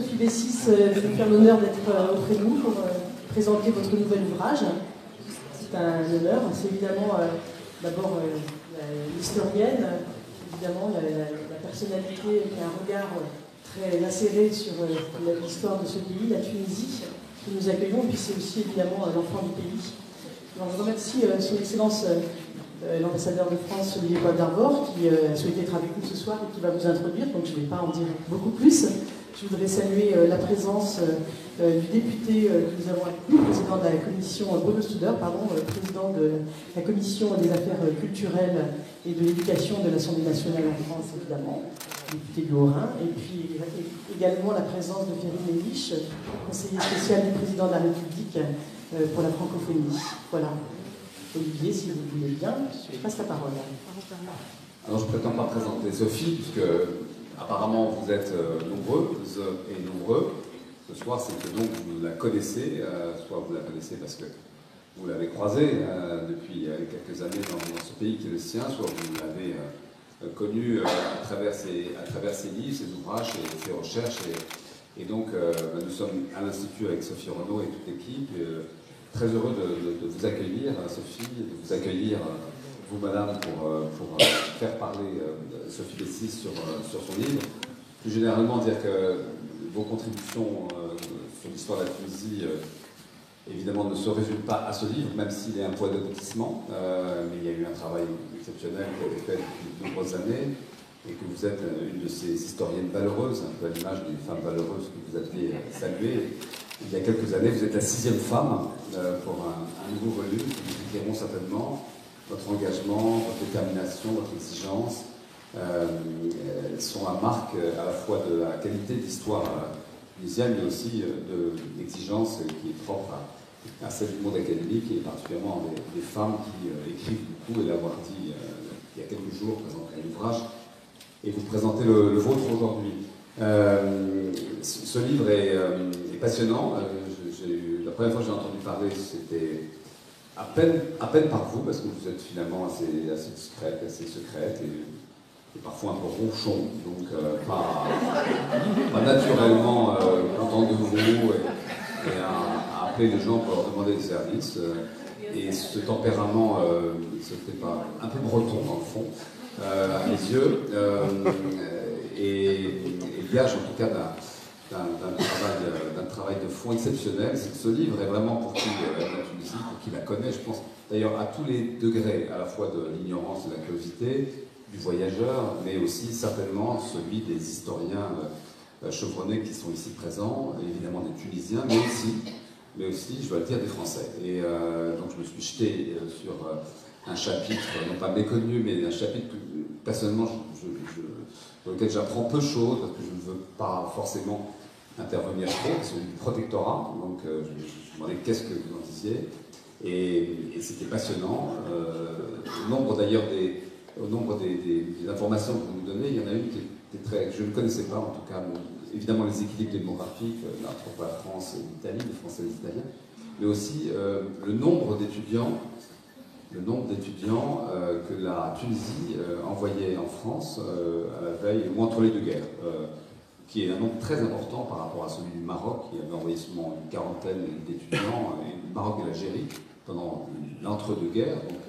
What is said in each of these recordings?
Sophie Bessis de nous faire l'honneur d'être auprès de nous pour présenter votre nouvel ouvrage. C'est un honneur. C'est évidemment d'abord l'historienne, évidemment la personnalité qui a un regard très acéré sur l'histoire de ce pays, la Tunisie, que nous accueillons, et puis c'est aussi évidemment l'enfant du pays. Alors, je remercie son Excellence l'ambassadeur de France, Olivier Coif d'Arvor, qui a souhaité être avec nous ce soir et qui va vous introduire, donc je ne vais pas en dire beaucoup plus. Je voudrais saluer la présence du député que nous avons avec nous, président de la commission, Bruno Studer, président de la commission des affaires culturelles et de l'éducation de l'Assemblée nationale en France, évidemment, député du Haut-Rhin, et puis également la présence de Ferry Mélich, conseiller spécial du président de la République pour la francophonie. Voilà. Olivier, si vous voulez bien, je passe la parole. Alors je ne prétends pas présenter Sophie, puisque apparemment vous êtes nombreuses et nombreux. Ce soir, c'est que donc vous la connaissez, soit vous la connaissez parce que vous l'avez croisée depuis quelques années dans ce pays qui est le sien, soit vous l'avez connue à travers ses livres, ses ouvrages, ses recherches. Et donc nous sommes à l'Institut avec Sophie Renaud et toute l'équipe. Très heureux de vous accueillir, Sophie, de vous accueillir, vous, madame, pour faire parler Sophie Bessis sur son livre. Plus généralement, dire que vos contributions sur l'histoire de la Tunisie, évidemment, ne se résument pas à ce livre, même s'il est un point d'aboutissement. Mais il y a eu un travail exceptionnel qui a été fait depuis de nombreuses années, et que vous êtes une de ces historiennes valeureuses, un peu à l'image des femmes valeureuses que vous aviez saluées. Il y a quelques années, vous êtes la 6e femme pour un nouveau volume qui vous éclaireront certainement votre engagement, votre détermination, votre exigence. Sont la marque à la fois de la qualité de l'histoire tunisienne, mais aussi de l'exigence qui est propre à celle du monde académique et particulièrement des femmes qui écrivent beaucoup, et l'avoir dit il y a quelques jours, présenter un ouvrage, et vous présentez le vôtre aujourd'hui. Ce livre est passionnant. La première fois que j'ai entendu parler, c'était à peine par vous, parce que vous êtes finalement assez discrète, assez secrète, et parfois un peu ronchon, donc pas naturellement content de vous, et à appeler les gens pour leur demander des services. Et ce tempérament, c'était pas un peu breton dans le fond, à mes yeux, et gage en tout cas d'un travail de fond exceptionnel. Ce livre est vraiment pour qui la Tunisie, pour qui la connaît, je pense, d'ailleurs à tous les degrés, à la fois de l'ignorance, de la curiosité, du voyageur, mais aussi certainement celui des historiens chevronnés qui sont ici présents, évidemment des Tunisiens, mais aussi, je dois le dire, des Français. Et donc je me suis jeté sur un chapitre, non pas méconnu, mais un chapitre que personnellement, sur lequel j'apprends peu de choses, parce que je ne veux pas forcément intervenir trop, c'est celui du protectorat. Donc je me demandais qu'est-ce que vous en disiez, et c'était passionnant. Au nombre des informations que vous nous donnez, il y en a une qui était que je ne connaissais pas, en tout cas, évidemment les équilibres démographiques entre la France et l'Italie, les Français et les Italiens, mais aussi le nombre d'étudiants que la Tunisie envoyait en France à la veille, ou entre les deux guerres, qui est un nombre très important par rapport à celui du Maroc, qui avait envoyé seulement une quarantaine d'étudiants, et le Maroc et l'Algérie, pendant l'entre-deux-guerres, donc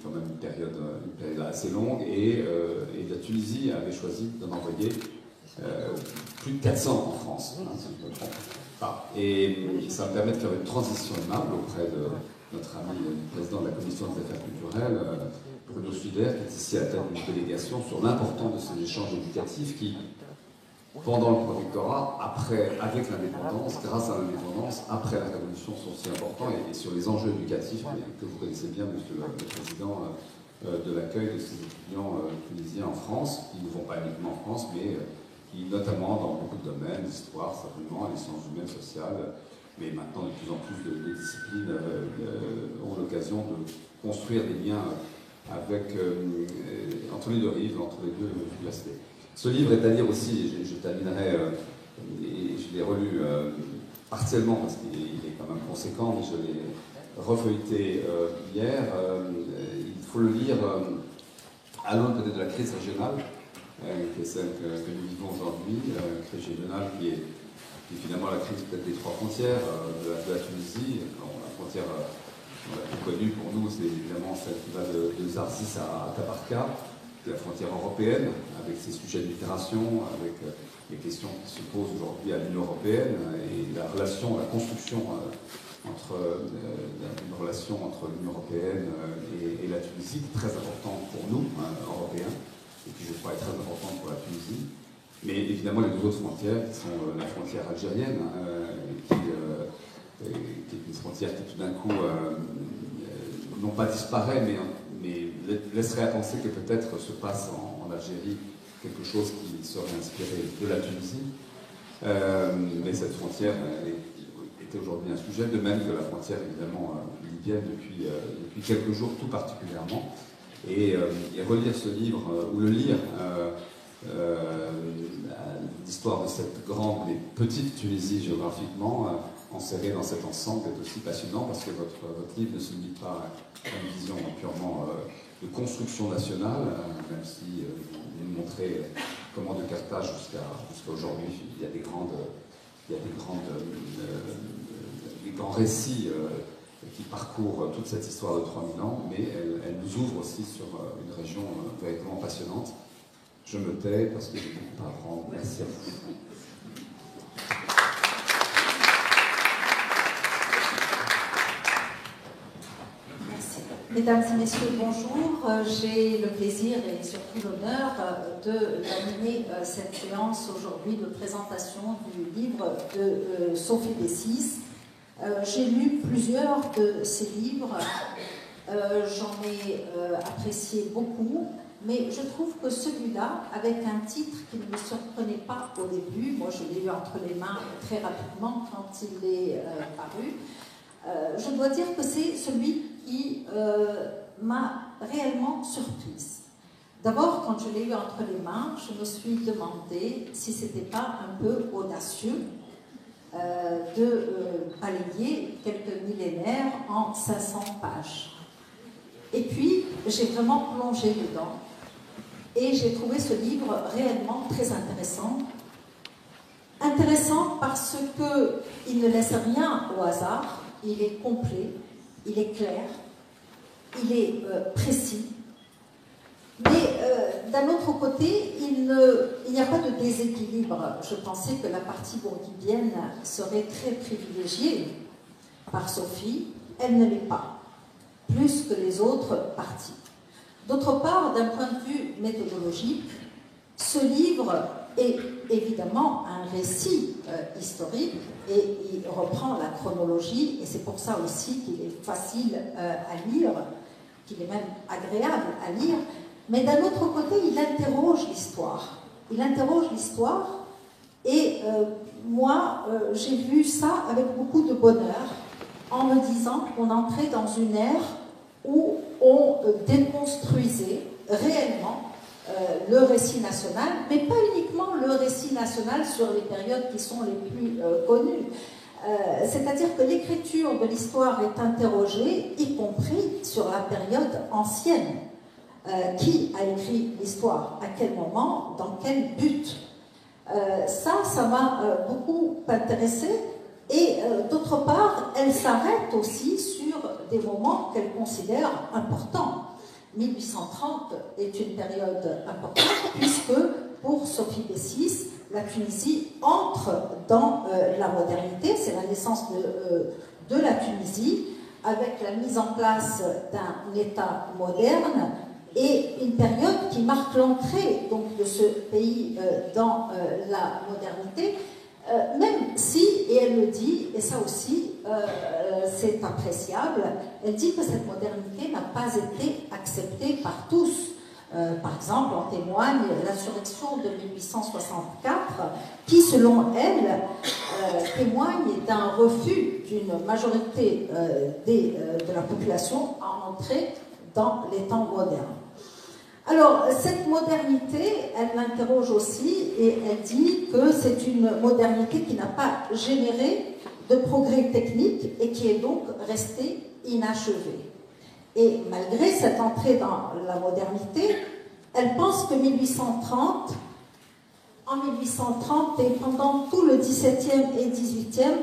quand même une période assez longue, et la Tunisie avait choisi d'en envoyer plus de 400 en France, si je ne me trompe pas. Et ça me permet de faire une transition aimable auprès de notre ami le président de la Commission des affaires culturelles, Bruno Studer, qui est ici à la tête d'une délégation sur l'importance de ces échanges éducatifs qui, pendant le protectorat, avec l'indépendance, grâce à l'indépendance, après la Révolution, sont si importants, et sur les enjeux éducatifs que vous connaissez bien, monsieur le président, de l'accueil de ces étudiants tunisiens en France, qui ne vont pas uniquement en France, mais qui, notamment dans beaucoup de domaines, l'histoire, certainement, les sciences humaines, sociales, mais maintenant de plus en plus de disciplines ont l'occasion de construire des liens entre les deux rives, entre les deux aspects. Ce livre est à lire aussi, je terminerai, et je l'ai relu partiellement parce qu'il est quand même conséquent, mais je l'ai refeuilleté hier. Il faut le lire à l'aune peut-être de la crise régionale qui est celle que nous vivons aujourd'hui, crise régionale qui est finalement la crise peut-être des trois frontières de la Tunisie. Alors, la frontière la plus connue pour nous, c'est évidemment celle qui va de Zarzis à Tabarka, la frontière européenne, avec ses sujets de migration, avec les questions qui se posent aujourd'hui à l'Union européenne et la relation, la construction une relation entre l'Union européenne et la Tunisie, très importante pour nous, Européens, et qui je crois est très importante pour la Tunisie. Mais évidemment les deux autres frontières, qui sont la frontière algérienne, qui est une frontière qui tout d'un coup, non pas disparaît, mais laisserait à penser que peut-être se passe en Algérie quelque chose qui serait inspiré de la Tunisie. Mais cette frontière était aujourd'hui un sujet, de même que la frontière évidemment libyenne depuis quelques jours tout particulièrement. Et relire ce livre, ou le lire, l'histoire de cette grande et petite Tunisie géographiquement, enserrée dans cet ensemble, est aussi passionnant parce que votre livre ne se limite pas à une vision purement de construction nationale, même si vous nous montrez comment de Carthage jusqu'à aujourd'hui, il y a des grands récits qui parcourent toute cette histoire de 3000 ans, mais elle nous ouvre aussi sur une région véritablement passionnante. Je me tais parce que j'ai beaucoup à apprendre. Merci à vous. Mesdames et messieurs, bonjour. J'ai le plaisir et surtout l'honneur d'animer cette séance aujourd'hui de présentation du livre de Sophie Bessis. J'ai lu plusieurs de ses livres, j'en ai apprécié beaucoup, mais je trouve que celui-là, avec un titre qui ne me surprenait pas au début, moi je l'ai eu entre les mains très rapidement quand il est paru, je dois dire que c'est celui qui m'a réellement surprise. D'abord, quand je l'ai eu entre les mains, je me suis demandé si ce n'était pas un peu audacieux de balayer quelques millénaires en 500 pages. Et puis, j'ai vraiment plongé dedans et j'ai trouvé ce livre réellement très intéressant. Intéressant parce qu'il ne laisse rien au hasard, il est complet, il est clair, il est précis, mais d'un autre côté, il n'y a pas de déséquilibre. Je pensais que la partie bourguibienne serait très privilégiée par Sophie, elle ne l'est pas, plus que les autres parties. D'autre part, d'un point de vue méthodologique, ce livre est évidemment un récit historique et il reprend la chronologie et c'est pour ça aussi qu'il est facile à lire, qu'il est même agréable à lire, mais d'un autre côté il interroge l'histoire. Il interroge l'histoire et moi j'ai vu ça avec beaucoup de bonheur en me disant qu'on entrait dans une ère où on déconstruisait réellement le récit national, mais pas uniquement le récit national sur les périodes qui sont les plus connues. C'est-à-dire que l'écriture de l'histoire est interrogée, y compris sur la période ancienne. Qui a écrit l'histoire? À quel moment? Dans quel but? Ça m'a beaucoup intéressée. Et d'autre part, elle s'arrête aussi sur des moments qu'elle considère importants. 1830 est une période importante puisque pour Sophie Bessis, la Tunisie entre dans la modernité, c'est la naissance de la Tunisie avec la mise en place d'un État moderne et une période qui marque l'entrée donc de ce pays dans la modernité, même si, et elle le dit, et ça aussi c'est appréciable, elle dit que cette modernité n'a pas été acceptée par tous. Par exemple, en témoigne l'insurrection de 1864, qui, selon elle, témoigne d'un refus d'une majorité de la population à entrer dans les temps modernes. Alors, cette modernité, elle l'interroge aussi et elle dit que c'est une modernité qui n'a pas généré de progrès technique et qui est donc restée inachevée. Et malgré cette entrée dans la modernité, Elle pense que 1830, en 1830 et pendant tout le XVIIe et XVIIIe,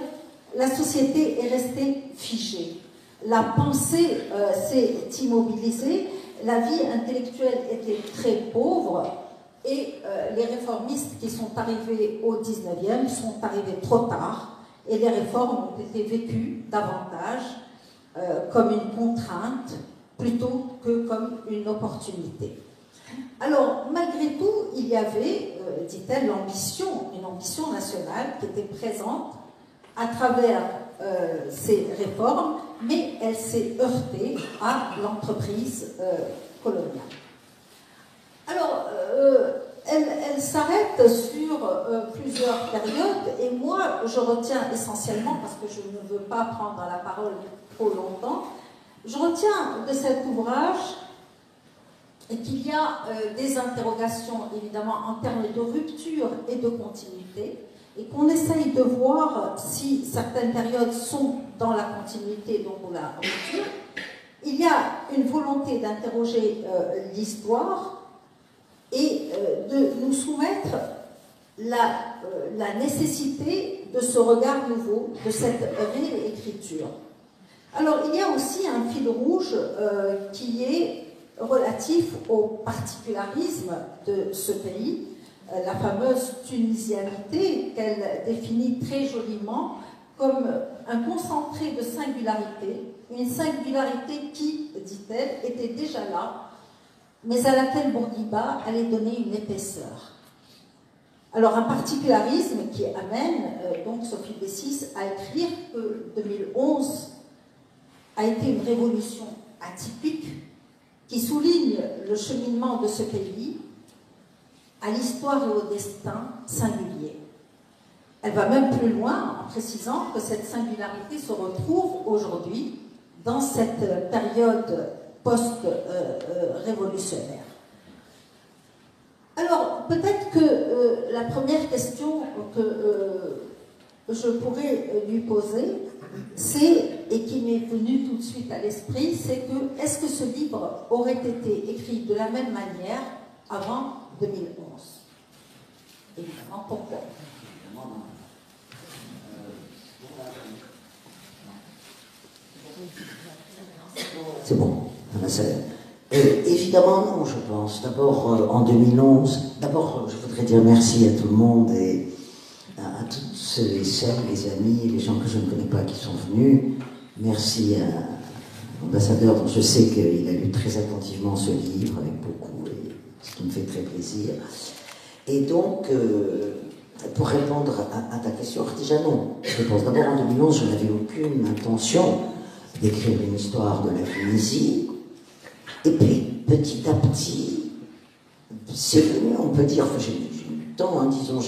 la société est restée figée. La pensée s'est immobilisée, la vie intellectuelle était très pauvre et les réformistes qui sont arrivés au XIXe sont arrivés trop tard et les réformes ont été vécues davantage comme une contrainte plutôt que comme une opportunité. Alors, malgré tout, il y avait, dit-elle, une ambition nationale qui était présente à travers ces réformes, mais elle s'est heurtée à l'entreprise coloniale. Alors, elle s'arrête sur plusieurs périodes, et moi, je retiens essentiellement, parce que je ne veux pas prendre la parole trop longtemps, je retiens de cet ouvrage qu'il y a des interrogations, évidemment, en termes de rupture et de continuité, et qu'on essaye de voir si certaines périodes sont dans la continuité, donc la rupture. Il y a une volonté d'interroger l'histoire et de nous soumettre la nécessité de ce regard nouveau, de cette réécriture. Alors, il y a aussi un fil rouge qui est relatif au particularisme de ce pays, la fameuse tunisianité qu'elle définit très joliment comme un concentré de singularité, une singularité qui, dit-elle, était déjà là, mais à laquelle Bourguiba allait donner une épaisseur. Alors un particularisme qui amène donc Sophie Bessis à écrire que 2011 a été une révolution atypique qui souligne le cheminement de ce pays à l'histoire et au destin singulier. Elle va même plus loin en précisant que cette singularité se retrouve aujourd'hui dans cette période post-révolutionnaire. Alors, peut-être que la première question que je pourrais lui poser, c'est, et qui m'est venue tout de suite à l'esprit, c'est que est-ce que ce livre aurait été écrit de la même manière avant 2011? Évidemment, pourquoi? C'est bon. Évidemment non, je pense. D'abord, en 2011, d'abord, je voudrais dire merci à tout le monde et à tous ceux et celles, les amis, les gens que je ne connais pas qui sont venus. Merci à l'ambassadeur dont je sais qu'il a lu très attentivement ce livre avec beaucoup, et ce qui me fait très plaisir. Et donc, pour répondre à ta question, déjà non. Je pense d'abord en 2011, je n'avais aucune intention d'écrire une histoire de la Tunisie. Et puis, petit à petit, c'est venu, on peut dire, j'ai eu du temps, hein, disons,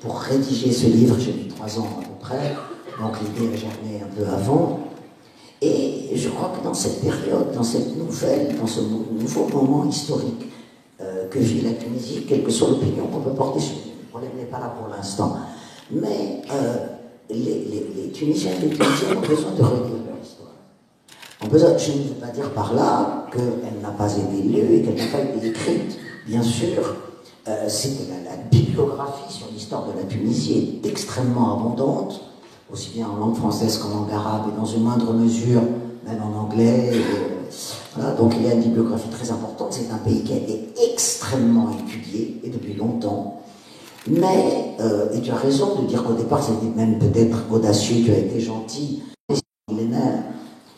pour rédiger ce livre, j'ai mis 3 ans à peu près, donc l'idée a germé un peu avant. Et je crois que dans cette période, dans cette nouvelle, dans ce nouveau moment historique que vit la Tunisie, quelle que soit l'opinion qu'on peut porter sur lui, le problème n'est pas là pour l'instant, mais les Tunisiens et les Tunisiennes ont besoin de relire leur histoire. Je ne veux pas dire par là qu'elle n'a pas été lue et qu'elle n'a pas été écrite. Bien sûr, c'est que la bibliographie sur l'histoire de la Tunisie est extrêmement abondante, aussi bien en langue française qu'en langue arabe, et dans une moindre mesure, même en anglais. Voilà, donc il y a une bibliographie très importante. C'est un pays qui a été extrêmement étudié, et depuis longtemps. Mais, et tu as raison de dire qu'au départ, c'était même peut-être audacieux, tu as été gentil, millénaire.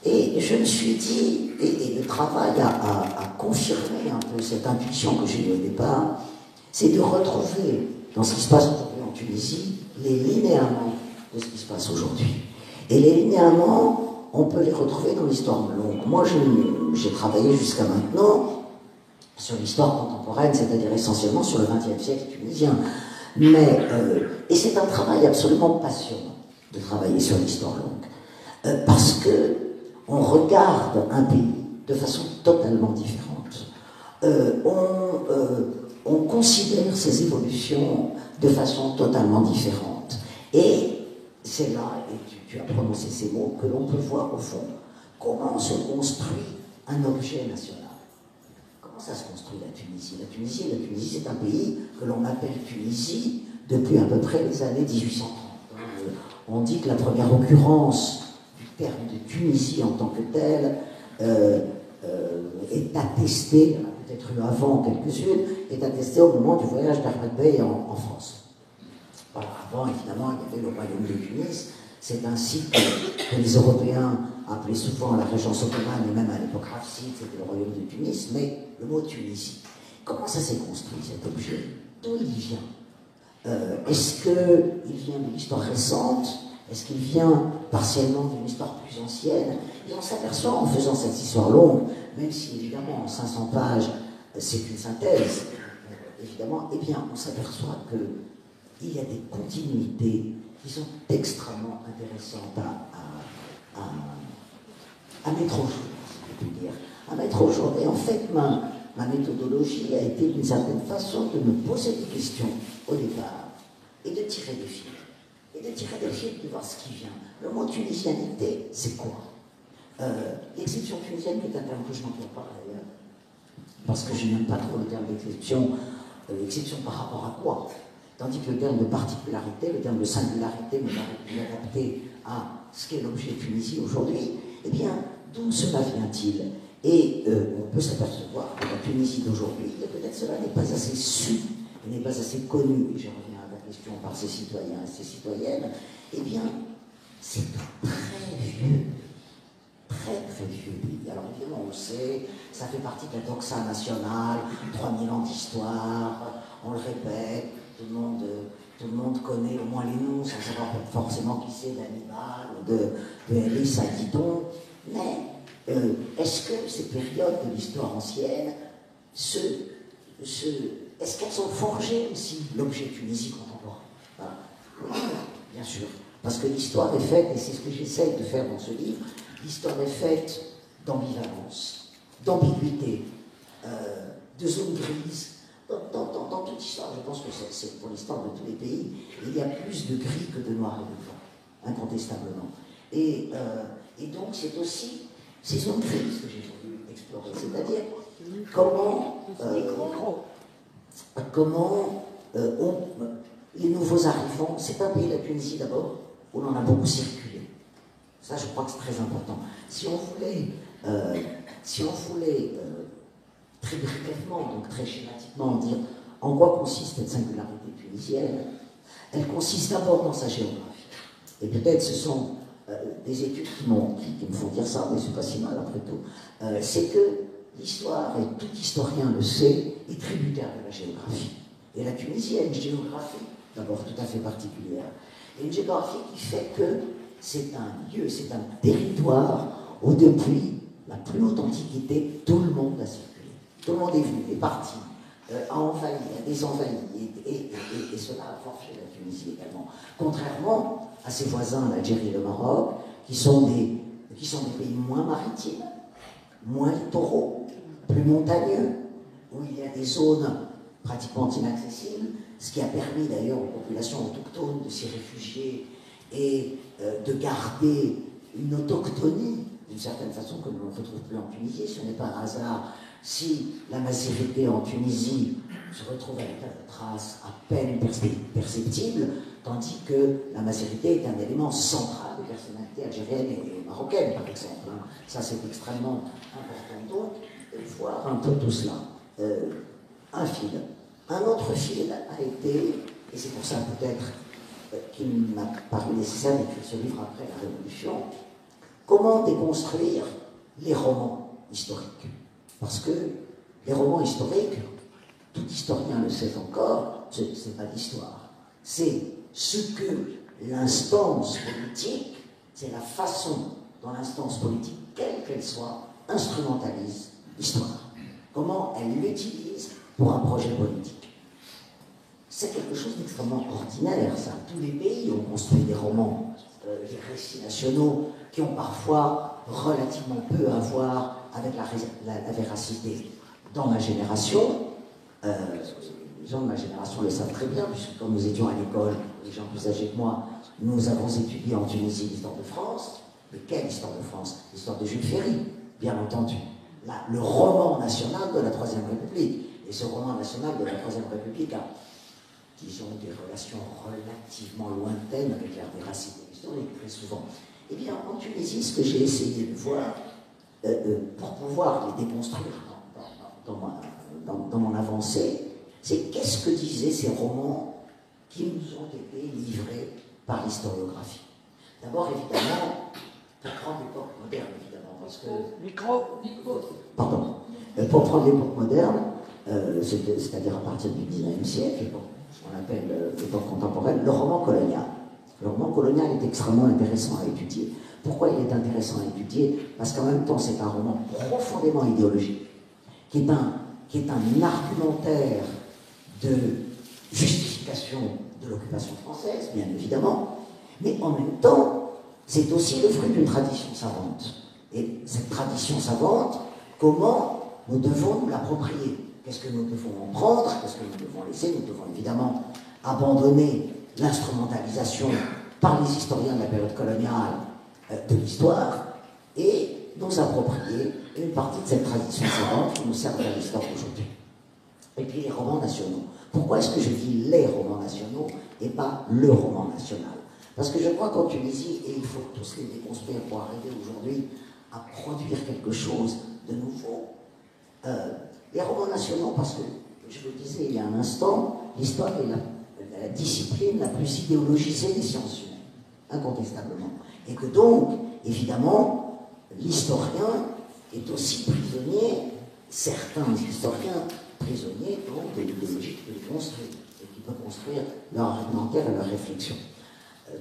Et je me suis dit, et le travail a confirmé un peu cette intuition que j'ai eue au départ, c'est de retrouver dans ce qui se passe aujourd'hui en Tunisie les linéaments de ce qui se passe aujourd'hui. Et les linéaments, on peut les retrouver dans l'histoire longue. Moi, j'ai travaillé jusqu'à maintenant sur l'histoire contemporaine, c'est-à-dire essentiellement sur le XXe siècle tunisien. Mais, et c'est un travail absolument passionnant de travailler sur l'histoire longue. Parce que on regarde un pays de façon totalement différente. On considère ces évolutions de façon totalement différente. Et c'est là, et tu as prononcé ces mots, que l'on peut voir au fond comment se construit un objet national. Comment ça se construit la Tunisie? La Tunisie, c'est un pays que l'on appelle Tunisie depuis à peu près les années 1830. On dit que la première occurrence du terme de Tunisie en tant que tel est attestée, il y en a peut-être eu avant quelques-unes, est attestée au moment du voyage d'Ahmed Bey en France. Voilà, avant, évidemment, il y avait le royaume de Tunis. C'est ainsi que les Européens appelaient souvent la régence ottomane, et même à l'époque rafside, c'était le royaume de Tunis, mais le mot Tunisie. Comment ça s'est construit, cet objet? D'où il vient? Est-ce qu'il vient de l'histoire récente? Est-ce qu'il vient partiellement d'une histoire plus ancienne? Et on s'aperçoit, en faisant cette histoire longue, même si évidemment en 500 pages, c'est une synthèse, évidemment, eh bien, on s'aperçoit qu'il y a des continuités qui sont extrêmement intéressantes à mettre au jour, si je puis dire. À mettre au jour. Et en fait, ma méthodologie a été d'une certaine façon de me poser des questions au départ et de tirer des fils. Et de tirer des fils, de voir ce qui vient. Le mot tunisianité, c'est quoi? L'exception tunisienne, qui est un terme que je n'emploie pas d'ailleurs, parce que je n'aime pas trop le terme d'exception. Exception par rapport à quoi? Tandis que le terme de particularité, le terme de singularité me paraît plus adapté à ce qu'est l'objet Tunisie aujourd'hui. Eh bien, d'où cela vient-il? Et on peut s'apercevoir que la Tunisie d'aujourd'hui, peut-être cela n'est pas assez su, n'est pas assez connu, et je reviens à la question par ses citoyens et ses citoyennes, eh bien, c'est un très vieux pays. Alors évidemment, on le sait, ça fait partie de la doxa nationale, 3000 ans d'histoire, on le répète, tout le monde connaît au moins les noms, sans savoir forcément qui c'est d'Hannibal ou de Elis Aguidon. Mais est-ce que ces périodes de l'histoire ancienne, est-ce qu'elles ont forgé aussi l'objet Tunisie contemporain? Voilà. Bien sûr. Parce que l'histoire est faite, et c'est ce que j'essaye de faire dans ce livre, l'histoire est faite d'ambivalence, d'ambiguïté, de zones grises. Dans toute histoire, je pense que c'est pour l'histoire de tous les pays, il y a plus de gris que de noir et de blanc, incontestablement. Et donc c'est aussi ces zones grises que j'ai voulu explorer, c'est-à-dire comment les nouveaux arrivants, c'est un pays, la Tunisie d'abord, où l'on a beaucoup circulé. Ça, je crois que c'est très important. Si on voulait très brièvement, donc très schématiquement, dire en quoi consiste cette singularité tunisienne, elle consiste d'abord dans sa géographie. Et peut-être ce sont des études qui me font dire ça, mais c'est pas si mal après tout. C'est que l'histoire, et tout historien le sait, est tributaire de la géographie. Et la Tunisie a une géographie, d'abord tout à fait particulière, et une géographie qui fait que c'est un lieu, c'est un territoire où depuis la plus haute antiquité, tout le monde a circulé. Tout le monde est venu, est parti, a envahi, a désenvahi, et cela a forgé la Tunisie également. Contrairement à ses voisins, l'Algérie et le Maroc, qui sont des pays moins maritimes, moins littoraux, plus montagneux, où il y a des zones pratiquement inaccessibles, ce qui a permis d'ailleurs aux populations autochtones de s'y réfugier et de garder une autochtonie, d'une certaine façon, que l'on ne retrouve plus en Tunisie. Ce n'est pas un hasard si la majorité en Tunisie se retrouve avec une trace à peine perceptible, tandis que la majorité est un élément central de personnalité algérienne et marocaine, par exemple. Ça, c'est extrêmement important. Donc, voir un peu tout cela. Un fil. Un autre fil a été, et c'est pour ça peut-être qu'il m'a paru nécessaire d'écrire ce livre après la Révolution, comment déconstruire les romans historiques. Parce que les romans historiques, tout historien le sait encore, ce n'est pas l'histoire. C'est ce que l'instance politique, c'est la façon dont l'instance politique, quelle qu'elle soit, instrumentalise l'histoire. Comment elle l'utilise pour un projet politique. C'est quelque chose d'extrêmement ordinaire, ça. Tous les pays ont construit des romans, des récits nationaux, qui ont parfois relativement peu à voir avec la véracité. Dans ma génération, les gens de ma génération le savent très bien, puisque quand nous étions à l'école, les gens plus âgés que moi, nous avons étudié en Tunisie l'histoire de France. Mais quelle histoire de France? L'histoire de Jules Ferry, bien entendu. le roman national de la Troisième République. Et ce roman national de la Troisième République a, disons, des relations relativement lointaines avec la véracité historique, très souvent. Eh bien, en Tunisie, ce que j'ai essayé de voir, pour pouvoir les déconstruire dans mon avancée, c'est qu'est-ce que disaient ces romans qui nous ont été livrés par l'historiographie. D'abord, évidemment, pour prendre l'époque moderne, évidemment, parce que... Pardon. Pour prendre l'époque moderne, c'est-à-dire à partir du XIXe siècle, ce qu'on appelle l'époque contemporaine, le roman colonial. Le roman colonial est extrêmement intéressant à étudier. Pourquoi il est intéressant à étudier? Parce qu'en même temps, c'est un roman profondément idéologique, qui est un argumentaire de justification de l'occupation française, bien évidemment, mais en même temps, c'est aussi le fruit d'une tradition savante. Et cette tradition savante, comment nous devons nous l'approprier? Qu'est-ce que nous devons en prendre? Qu'est-ce que nous devons laisser? Nous devons évidemment abandonner l'instrumentalisation par les historiens de la période coloniale de l'histoire et nous approprier une partie de cette tradition savante qui nous sert à l'histoire d'aujourd'hui. Et puis les romans nationaux. Pourquoi est-ce que je dis les romans nationaux et pas le roman national? Parce que je crois qu'en Tunisie, et il faut tous les déconstruire pour arriver aujourd'hui à produire quelque chose de nouveau, les romans nationaux, parce que, je vous le disais il y a un instant, l'histoire est la discipline la plus idéologisée des sciences humaines, incontestablement. Et que donc, évidemment, l'historien est aussi prisonnier, certains historiens prisonniers donc de l'idéologie qui peut les construire, et qui peut construire leur argumentaire et leur réflexion.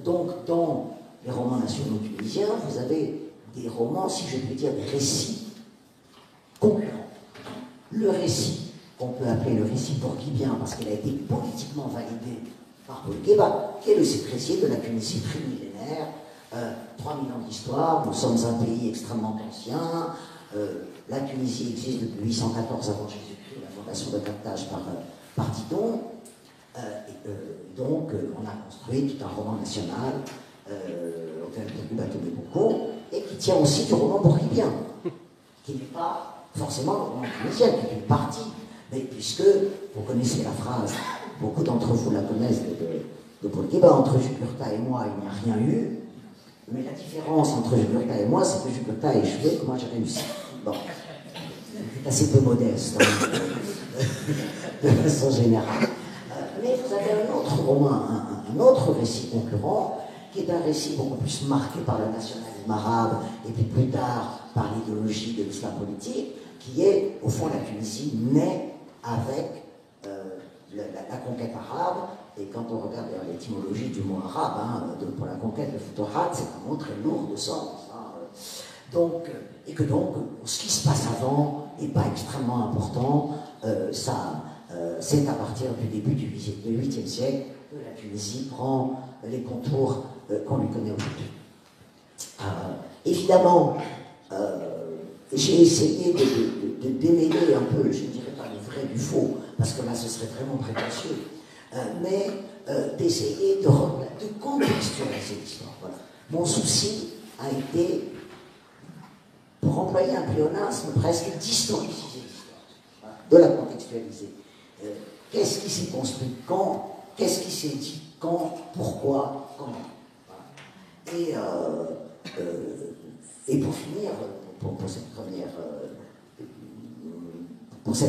Donc, dans les romans nationaux tunisiens, vous avez des romans, si je puis dire, des récits concurrents. Le récit, qu'on peut appeler le récit bourguibien, parce qu'il a été politiquement validé par Bourguiba, qui est le récit de la Tunisie trimillénaire, 3000 ans d'histoire, nous sommes un pays extrêmement ancien, la Tunisie existe depuis 814 avant Jésus-Christ, la fondation de Carthage par Didon, donc on a construit tout un roman national auquel Bourguiba tenait beaucoup, et qui tient aussi du roman bourguibien, qui n'est pas forcément le roman tunisien, qui est une partie, mais puisque vous connaissez la phrase, beaucoup d'entre vous la connaissent de Bourguiba, entre Jugurtha et moi il n'y a rien eu, mais la différence entre Jugurtha et moi, c'est que Jugurtha a échoué, que moi j'ai réussi. Bon, c'est assez peu modeste, hein, de façon générale. Mais vous avez un autre roman, un autre récit concurrent, qui est un récit beaucoup plus marqué par le nationalisme arabe, et puis plus tard par l'idéologie de l'islam politique, qui est, au fond, la Tunisie née avec la conquête arabe, et quand on regarde l'étymologie du mot arabe, hein, pour la conquête de Futuhat, c'est un mot très lourd de sens. Hein. Donc, et que donc, ce qui se passe avant n'est pas extrêmement important, c'est à partir du début du 8e siècle que la Tunisie prend les contours qu'on lui connaît aujourd'hui. Évidemment, j'ai essayé de démêler un peu, je ne dirais pas le vrai du faux, parce que là ce serait vraiment prétentieux, mais d'essayer de contextualiser l'histoire. Voilà. Mon souci a été, pour employer un pléonasme, presque d'historiciser l'histoire, voilà, de la contextualiser. Qu'est-ce qui s'est construit quand? Qu'est-ce qui s'est dit quand? Pourquoi? Comment? Voilà. Et pour finir, pour cette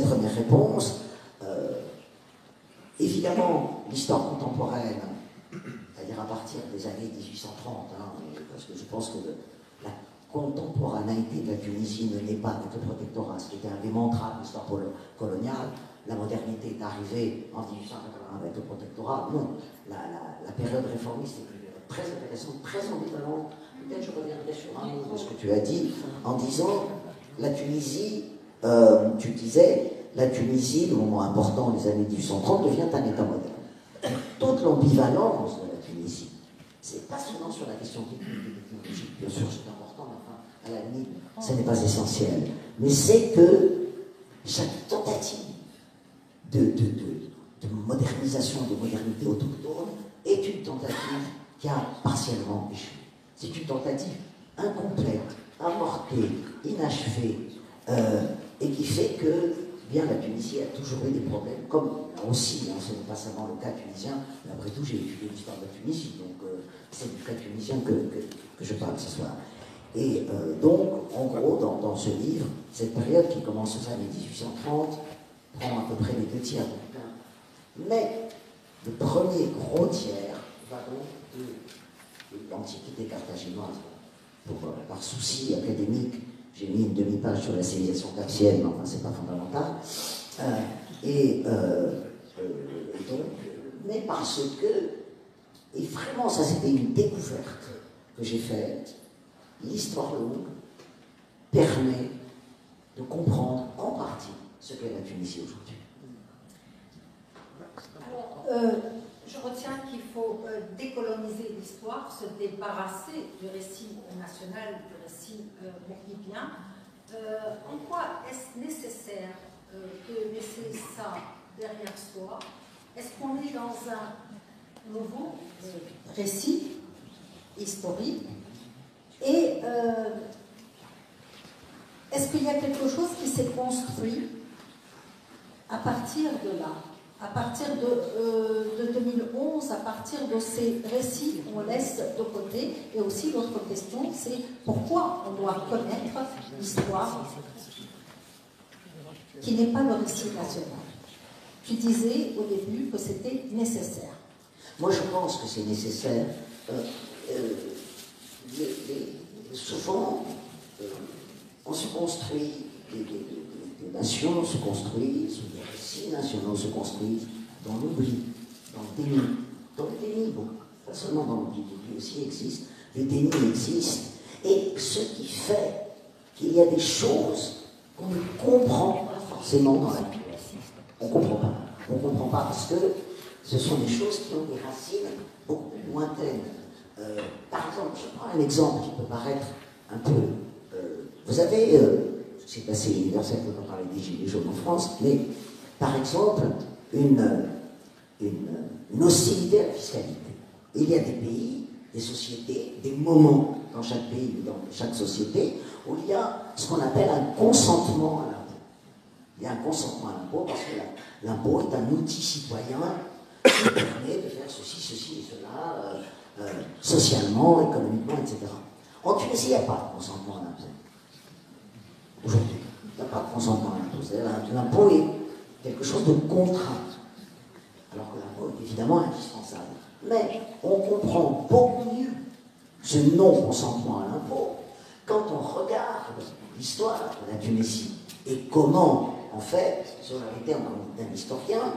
première réponse, évidemment, l'histoire contemporaine, c'est-à-dire à partir des années 1830, hein, parce que je pense que la contemporanéité de la Tunisie ne l'est pas avec le protectorat, ce qui était un des mantras de l'histoire coloniale. La modernité est arrivée en 1880 avec le protectorat. Non, la période réformiste est une période très intéressante, très ambivalente. Peut-être je reviendrai sur un mot de ce que tu as dit, en disant la Tunisie, tu disais, la Tunisie, le moment important des années 1830, devient un État moderne. Toute l'ambivalence de la Tunisie, c'est pas seulement sur la question technique et technologique, bien sûr c'est important, mais enfin, à la limite, ce n'est pas essentiel, mais c'est que chaque tentative de modernisation, de modernité autochtone est une tentative qui a partiellement échoué. C'est une tentative incomplète, avortée, inachevée, et qui fait que bien la Tunisie a toujours eu des problèmes, comme là aussi, hein, ce n'est pas seulement le cas tunisien, mais après tout j'ai étudié l'histoire de la Tunisie, donc c'est du cas tunisien que je parle ce soir. Et donc, en gros, dans ce livre, cette période qui commence aux années 1830 prend à peu près les 2 tiers du bouquin. Mais le premier gros tiers va donc de l'Antiquité carthaginoise. Par souci académique, j'ai mis une demi-page sur la civilisation capsienne, mais enfin, c'est pas fondamental. Donc, mais parce que, et vraiment, ça c'était une découverte que j'ai faite, l'histoire longue permet de comprendre en partie ce qu'est la Tunisie aujourd'hui. Alors, je retiens qu'il faut décoloniser l'histoire, se débarrasser du récit national, du récit méridien. En quoi est-ce nécessaire de laisser ça derrière soi? Est-ce qu'on est dans un nouveau récit historique? Et est-ce qu'il y a quelque chose qui s'est construit à partir de là? À partir de 2011, à partir de ces récits qu'on laisse de côté. Et aussi l'autre question, c'est pourquoi on doit connaître l'histoire qui n'est pas le récit national. Tu disais au début que c'était nécessaire. Moi je pense que c'est nécessaire. Souvent, on se construit, les nations se construisent, les récits nationaux se construisent dans l'oubli, dans le déni. Dans le déni, bon, pas seulement dans l'oubli, l'oubli aussi existe, le déni existe, et ce qui fait qu'il y a des choses qu'on ne comprend pas forcément dans la vie. On ne comprend pas. On ne comprend pas parce que ce sont des choses qui ont des racines beaucoup plus lointaines. Par exemple, je prends un exemple qui peut paraître un peu... vous avez... c'est assez universel quand on parle des Gilets jaunes en France, mais par exemple, une hostilité à la fiscalité. Il y a des pays, des sociétés, des moments dans chaque pays ou dans chaque société où il y a ce qu'on appelle un consentement à l'impôt. Il y a un consentement à l'impôt parce que l'impôt est un outil citoyen qui permet de faire ceci et cela, socialement, économiquement, etc. En Tunisie, il n'y a pas de consentement à l'impôt. Aujourd'hui, il n'y a pas de consentement à l'impôt. C'est-à-dire l'impôt est quelque chose de contraint. Alors que l'impôt est évidemment indispensable. Mais on comprend beaucoup mieux ce non-consentement à l'impôt quand on regarde l'histoire de la Tunisie et comment, en fait, selon les termes d'un historien,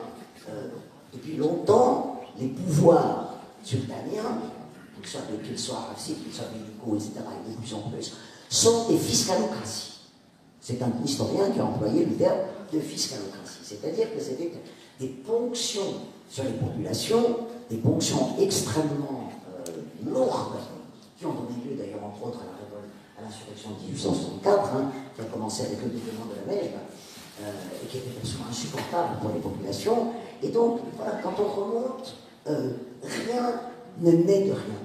depuis longtemps, les pouvoirs sultaniens, qu'ils soient raciques, qu'ils soient médicaux, etc., et de plus en plus, sont des fiscalocraties. C'est un historien qui a employé le terme de fiscalocratie, c'est-à-dire que c'était des ponctions sur les populations, des ponctions extrêmement lourdes, qui ont donné lieu d'ailleurs entre autres à l'insurrection de 1864, hein, qui a commencé avec le développement de la Mège, et qui était absolument insupportable pour les populations. Et donc, voilà, quand on remonte, rien ne naît de rien.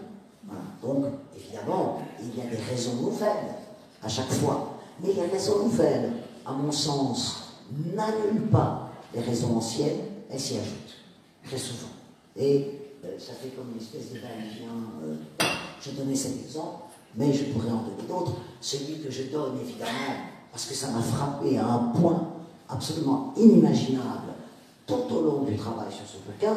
Voilà. Donc, évidemment, il y a des raisons nouvelles à chaque fois. Mais les raisons nouvelles, à mon sens, n'annulent pas les raisons anciennes, elles s'y ajoutent, très souvent. Et ça fait comme une espèce de va-et-vient. Je donnais cet exemple, mais je pourrais en donner d'autres. Celui que je donne, évidemment, parce que ça m'a frappé à un point absolument inimaginable tout au long du travail sur ce bouquin,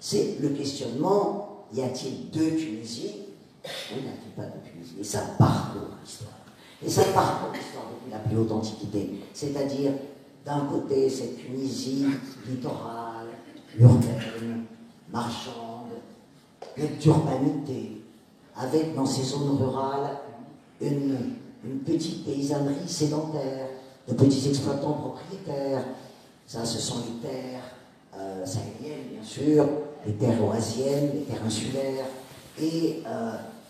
c'est le questionnement, y a-t-il deux Tunisie? Ou n'y a-t-il pas de Tunisie? Et ça parcourt l'histoire. Et ça parcourt l'histoire depuis la plus haute antiquité. C'est-à-dire, d'un côté, cette Tunisie littorale, urbaine, marchande, pleine d'urbanité, avec dans ces zones rurales une petite paysannerie sédentaire, de petits exploitants propriétaires. Ça, ce sont les terres sahéliennes, bien sûr, les terres eurasiennes, les terres insulaires, et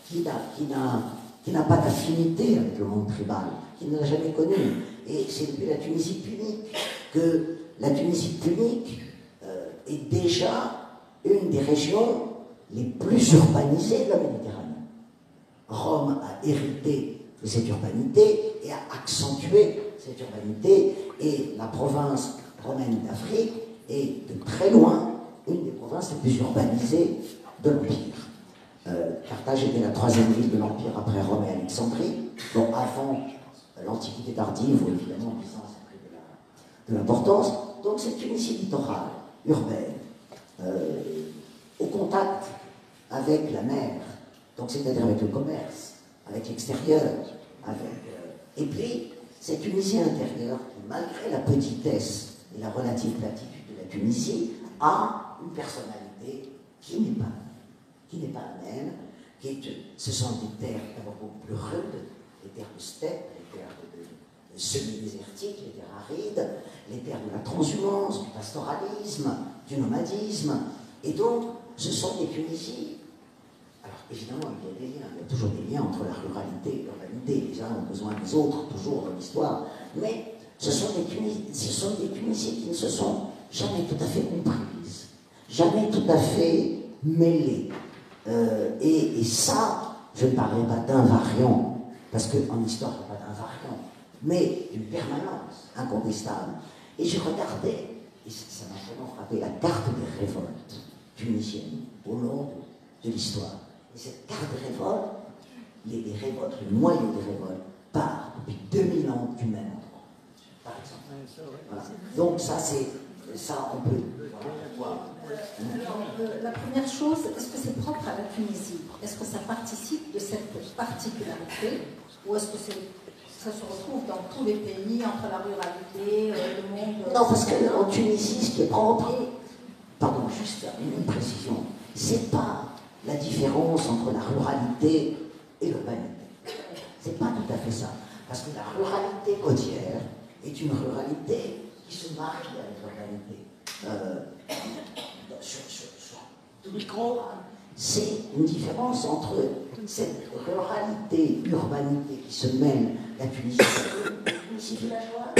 qui n'a pas d'affinité avec le monde tribal, qui ne l'a jamais connu. Et c'est depuis la Tunisie punique que la Tunisie punique est déjà une des régions les plus urbanisées de la Méditerranée. Rome a hérité de cette urbanité et a accentué cette urbanité, et la province romaine d'Afrique est de très loin une des provinces les plus urbanisées de l'Empire. Carthage était la troisième ville de l'Empire après Rome et Alexandrie, donc avant l'Antiquité tardive, où évidemment Byzance a pris de l'importance. Donc c'est une Tunisie littorale, urbaine, au contact avec la mer, donc c'est-à-dire avec le commerce, avec l'extérieur, et puis cette Tunisie intérieure qui, malgré la petitesse et la relative platitude de la Tunisie, a une personnalité qui n'est pas la même, ce sont des terres d'abord beaucoup plus rudes, les terres de steppe, les terres de semi-désertiques, les terres arides, les terres de la transhumance, du pastoralisme, du nomadisme, et donc ce sont des Tunisies. Alors évidemment, il y a toujours des liens entre la ruralité et l'urbanité, les uns ont besoin des autres, toujours dans l'histoire, mais ce sont des Tunisies qui ne se sont jamais tout à fait comprises, jamais tout à fait mêlées. Et ça, je ne parlerai pas d'invariant, parce qu'en histoire, il n'y a pas d'invariant, mais d'une permanence incontestable. Et je regardais, et ça m'a vraiment frappé, la carte des révoltes tunisiennes au long de l'histoire. Et cette carte des révoltes, les révoltes, le noyau des révoltes, part depuis 2000 ans du même endroit, par exemple. Voilà. Donc ça, on peut voir. La première chose, est-ce que c'est propre à la Tunisie? Est-ce que ça participe de cette particularité? Ou est-ce que ça se retrouve dans tous les pays, entre la ruralité, le monde? Non, parce qu'en Tunisie, ce qui est propre, pardon, juste une précision, c'est pas la différence entre la ruralité et l'urbanité. C'est pas tout à fait ça. Parce que la ruralité côtière est une ruralité qui se marie avec l'urbanité. C'est une différence entre cette ruralité, urbanité qui se mêle, la Tunisie villageoise,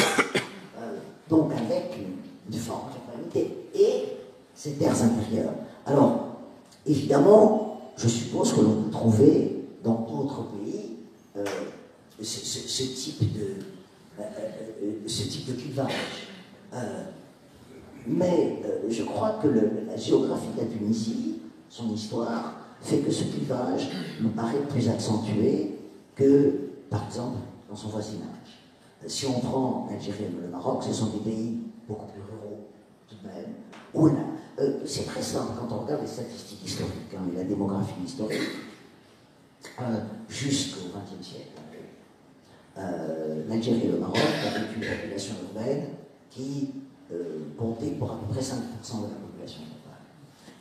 donc avec une forme d'urbanité, et ces terres intérieures. Alors, évidemment, je suppose que l'on peut trouver dans d'autres pays ce type de clivage. Mais je crois que la géographie de la Tunisie, son histoire, fait que ce clivage me paraît plus accentué que, par exemple, dans son voisinage. Si on prend l'Algérie et le Maroc, ce sont des pays beaucoup plus ruraux, tout de même, où c'est très simple quand on regarde les statistiques historiques et la démographie historique, jusqu'au XXe siècle, l'Algérie et le Maroc avaient une population urbaine qui comptait pour à peu près 5% de la population totale.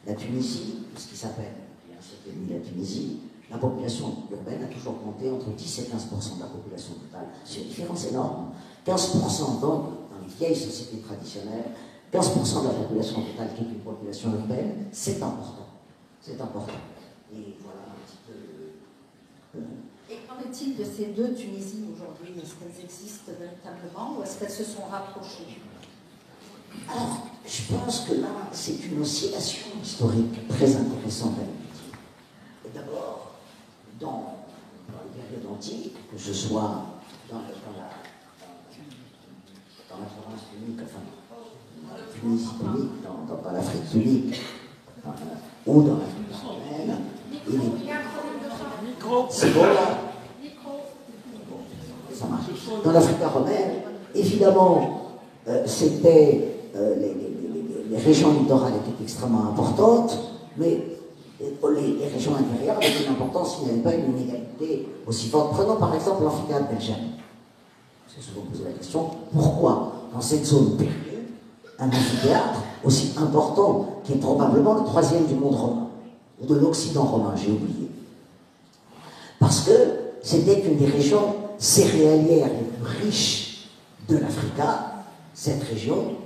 La Tunisie, ce qui s'appelle, il y a un siècle et demi, la Tunisie, la population urbaine a toujours compté entre 10 et 15% de la population totale. C'est une différence énorme. 15% donc, dans les vieilles sociétés traditionnelles, 15% de la population totale qui est une population urbaine, c'est important. C'est important. Et voilà un petit peu... Et qu'en est-il de ces deux Tunisies aujourd'hui? Est-ce qu'elles existent véritablement ou est-ce qu'elles se sont rapprochées? Alors, je pense que là, c'est une oscillation historique très intéressante à étudier. D'abord, dans les périodes antiques, que ce soit dans la province punique, enfin, dans la Tunisie punique, dans l'Afrique punique, ou dans l'Afrique romaine, c'est bon là? Ça marche. Dans l'Afrique romaine, évidemment, c'était les régions littorales étaient extrêmement importantes, mais les régions intérieures avaient une importance s'il n'y avait pas une inégalité aussi forte. Prenons par exemple l'amphithéâtre d'Alger. C'est souvent posé la question, pourquoi dans cette zone perdue, un amphithéâtre aussi important, qui est probablement le troisième du monde romain, ou de l'Occident romain, j'ai oublié. Parce que c'était une des régions céréalières les plus riches de l'Africa, cette région,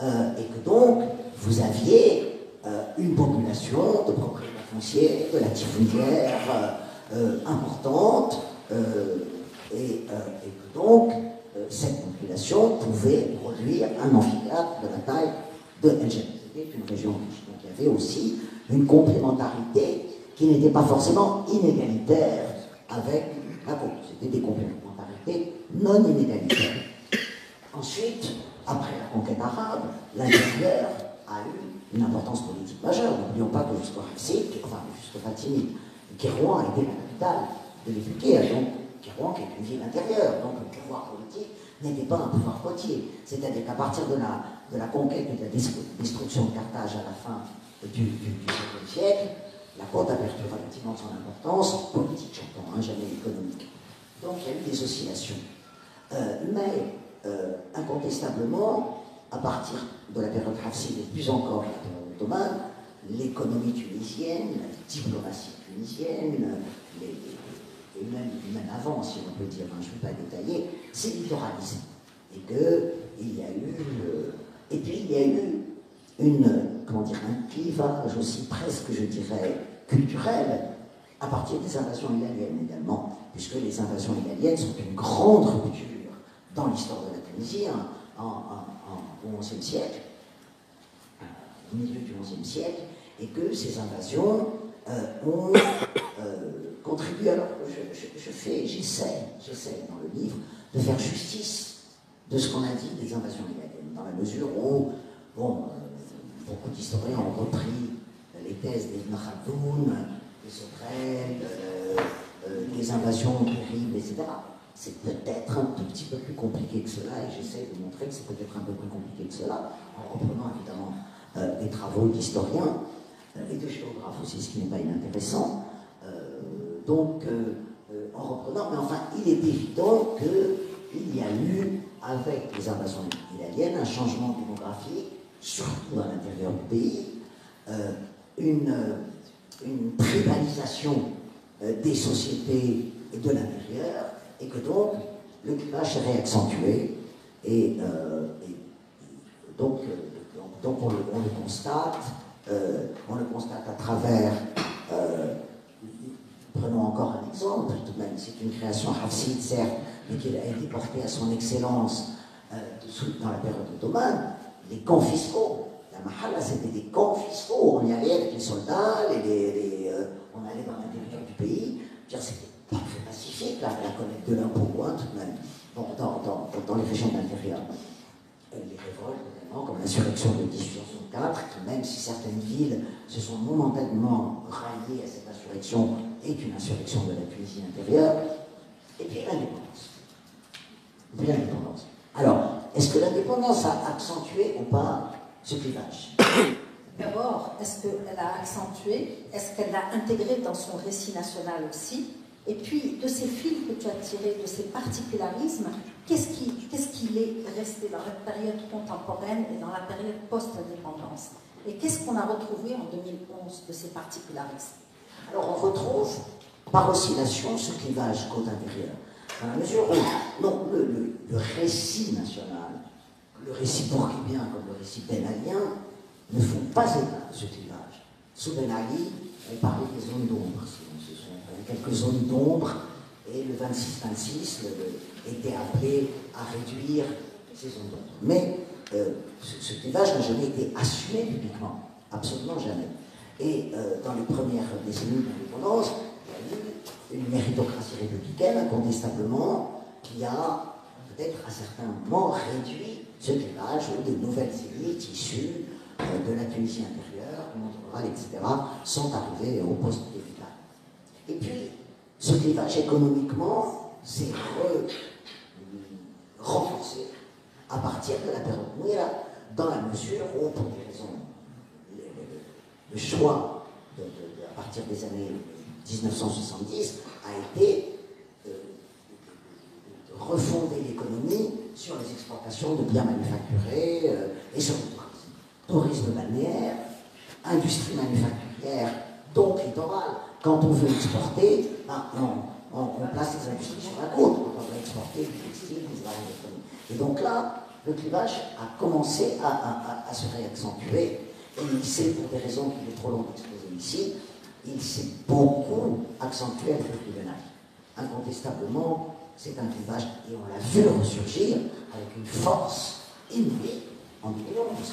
et que donc vous aviez une population de propriétaires fonciers, de latifundiaires importante, et que donc cette population pouvait produire un amphithéâtre de la taille de Alger. C'était une région riche. Donc il y avait aussi une complémentarité qui n'était pas forcément inégalitaire avec la côte. C'était des complémentarités non inégalitaires. Ensuite, après la conquête arabe, l'intérieur a eu une importance politique majeure. N'oublions pas que jusqu'au Fatimide, Kérouan était la capitale de l'Éphriqiya, donc Kérouan qui est une ville intérieure, donc le pouvoir politique n'était pas un pouvoir côtier. C'est-à-dire qu'à partir de la conquête et de la destruction de Carthage à la fin du XVIe siècle, la côte a perdu relativement son importance, politique j'entends, jamais économique. Donc il y a eu des oscillations. Mais incontestablement, à partir de la période hafside et plus encore de la période ottomane, l'économie tunisienne, la diplomatie tunisienne, et même avant, si on peut dire, hein, je ne vais pas détailler, s'est littoralisé. Et qu'il y a eu. Et puis il y a eu un clivage aussi presque, je dirais, culturel, à partir des invasions italiennes également, puisque les invasions italiennes sont une grande rupture dans l'histoire de la Tunisie, au XIe siècle, au milieu du XIe siècle, et que ces invasions ont contribué. Alors, j'essaie dans le livre de faire justice de ce qu'on a dit des invasions italiennes, dans la mesure où, beaucoup d'historiens ont repris les thèses d'Ibn Khaldoun, de Socrate, les invasions terribles, etc. C'est peut-être un tout petit peu plus compliqué que cela, et j'essaie de montrer que c'est peut-être un peu plus compliqué que cela, en reprenant évidemment des travaux d'historiens et de géographes aussi, ce qui n'est pas inintéressant. En reprenant, mais enfin, il est évident qu'il y a eu, avec les invasions italiennes, un changement démographique, surtout à l'intérieur du pays, une tribalisation des sociétés et de l'intérieur, et que donc le clivage s'est réaccentué, et donc on le constate à travers, prenons encore un exemple, tout de même, c'est une création hafside, certes, mais qui a été portée à son excellence dans la période ottomane, les camps fiscaux. La Mahalla, c'était des camps fiscaux, on y allait avec les soldats, on allait dans l'intérieur du pays, c'était pas très pacifique, la collecte de l'impôt, tout de même, dans les régions d'intérieur. Les révoltes, également, comme l'insurrection de 1864, qui, même si certaines villes se sont momentanément ralliées à cette insurrection, est une insurrection de la Tunisie intérieure, et puis l'indépendance. Alors, est-ce que l'indépendance a accentué ou pas ce clivage? D'abord, est-ce qu'elle a accentué? Est-ce qu'elle l'a intégré dans son récit national aussi? Et puis, de ces fils que tu as tirés, de ces particularismes, qu'est-ce qui est resté dans la période contemporaine et dans la période post-indépendance? Et qu'est-ce qu'on a retrouvé en 2011 de ces particularismes? Alors, on retrouve, par oscillation, ce clivage côte intérieure. Dans la mesure où, non, le récit national, le récit bourguibien comme le récit benalien, ne font pas état de ce clivage. Sous Ben Ali, on parlait des zones d'ombre. Ce sont quelques zones d'ombre, et le 26-26 était appelé à réduire ces zones d'ombre. Mais ce clivage n'a jamais été assumé publiquement, absolument jamais. Et dans les premières décennies d'indépendance, il y a eu une méritocratie républicaine, incontestablement, qui a peut-être à certains moments réduit ce clivage où de nouvelles élites issues de la Tunisie intérieure, du monde rural, etc., sont arrivées au poste capital. Et puis, ce clivage économiquement s'est renforcé à partir de la période Mouira, dans la mesure où, pour des raisons, le choix à partir des années 1970 a été de refonder l'économie sur les exportations de biens manufacturés et sur le tourisme balnéaire, industrie manufacturière, donc littorale. Quand on veut exporter, on place les industries sur la côte. Quand on veut exporter du textile, des appareils électroniques. Et donc là, le clivage a commencé à se réaccentuer, et il s'est, pour des raisons qu'il est trop long d'exposer ici, il s'est beaucoup accentué avec le tribunal. Incontestablement, c'est un clivage, et on l'a vu ressurgir avec une force inouïe en 2011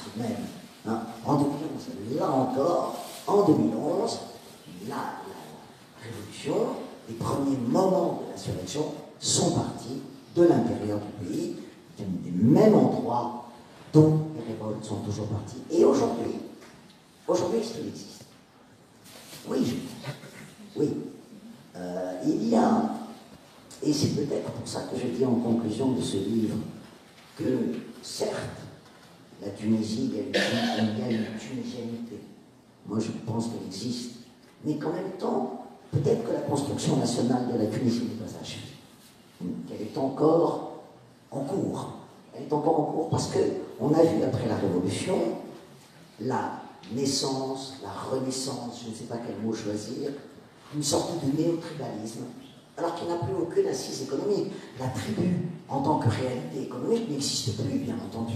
tout de même. En 2011, là encore, en 2011, la révolution, les premiers moments de l'insurrection sont partis de l'intérieur du pays, des mêmes endroits dont les révoltes sont toujours parties. Et aujourd'hui, est-ce qu'il existe? Oui, je pense. Oui. Il y a, et c'est peut-être pour ça que je dis en conclusion de ce livre, que certes, la Tunisie, il y a une tunisianité. Moi, je pense qu'elle existe. Mais qu'en même temps, peut-être que la construction nationale de la Tunisie n'est pas achevée. Qu'elle est encore en cours. Elle est encore en cours parce qu'on a vu après la Révolution la naissance, la renaissance, je ne sais pas quel mot choisir, une sorte de néotribalisme, alors qu'il n'a plus aucune assise économique. La tribu, en tant que réalité économique, n'existe plus, bien entendu.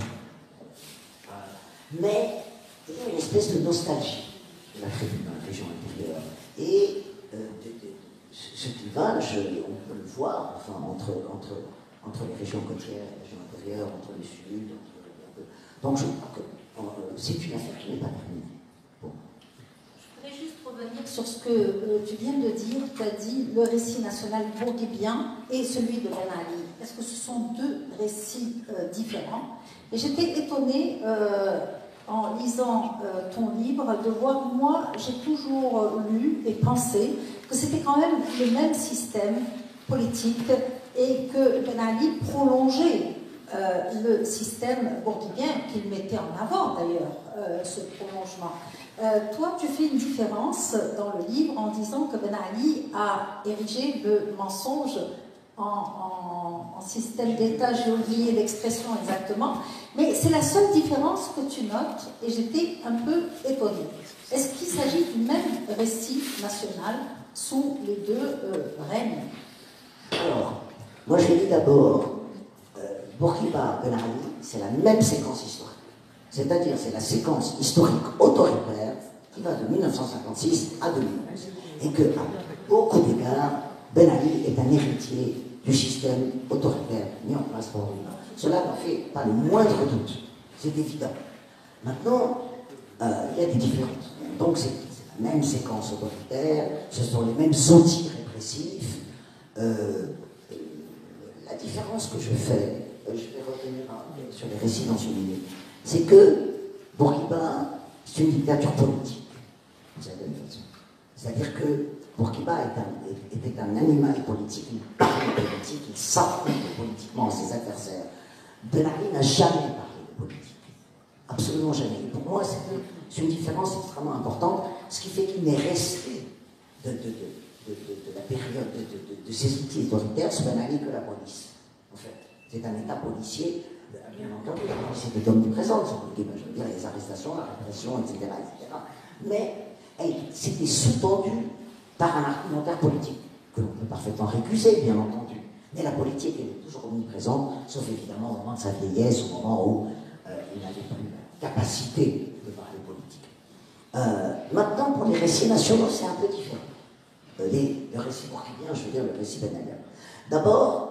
Mais il y a une espèce de nostalgie de la tribu dans la région intérieure. Et ce clivage, on peut le voir enfin, entre les régions côtières et les régions intérieures, entre le sud, donc je crois que c'est une affaire qui n'est pas terminée. Bon. Je voudrais juste revenir sur ce que tu viens de dire. Tu as dit le récit national bourguibien et celui de Ben Ali. Est-ce que ce sont deux récits différents? Et j'étais étonnée en lisant ton livre de voir, moi j'ai toujours lu et pensé que c'était quand même le même système politique et que Ben Ali prolongeait le système bourguibien qu'il mettait en avant d'ailleurs, ce prolongement. Toi, tu fais une différence dans le livre en disant que Ben Ali a érigé le mensonge en système d'État. J'ai oublié l'expression exactement, mais c'est la seule différence que tu notes et j'étais un peu étonnée. Est-ce qu'il s'agit du même récit national sous les deux règnes? Alors, moi je dis d'abord, Bourguiba Ben Ali, c'est la même séquence historique. C'est-à-dire, c'est la séquence historique autoritaire qui va de 1956 à 2011. Et que, à beaucoup d'égards, Ben Ali est un héritier du système autoritaire mis en place par Bourguiba. Cela n'en fait pas le moindre doute. C'est évident. Maintenant, il y a des différences. Donc, c'est la même séquence autoritaire, ce sont les mêmes outils répressifs. La différence que je fais, je vais revenir sur les récits dans une minute, c'est que Bourguiba, c'est une dictature politique. C'est-à-dire que Bourguiba était un animal politique, il parlait politique, il s'affronte politiquement à ses adversaires. Ben Ali n'a jamais parlé de politique. Absolument jamais. Et pour moi, c'est une différence extrêmement importante, ce qui fait qu'il n'est resté de la période de ces outils autoritaires sous Ben Ali que la police. En fait, c'est un État policier. Bien entendu, la police était omniprésente, je veux dire, les arrestations, la répression, etc. Mais c'était sous-tendu par un argumentaire politique, que l'on peut parfaitement récuser, bien entendu. Mais la politique, elle est toujours omniprésente, sauf évidemment au moment de sa vieillesse, au moment où il n'avait plus la capacité de parler politique. Maintenant, pour les récits nationaux, c'est un peu différent. Le récit bourguibien, je veux dire le récit Ben Ali. D'abord,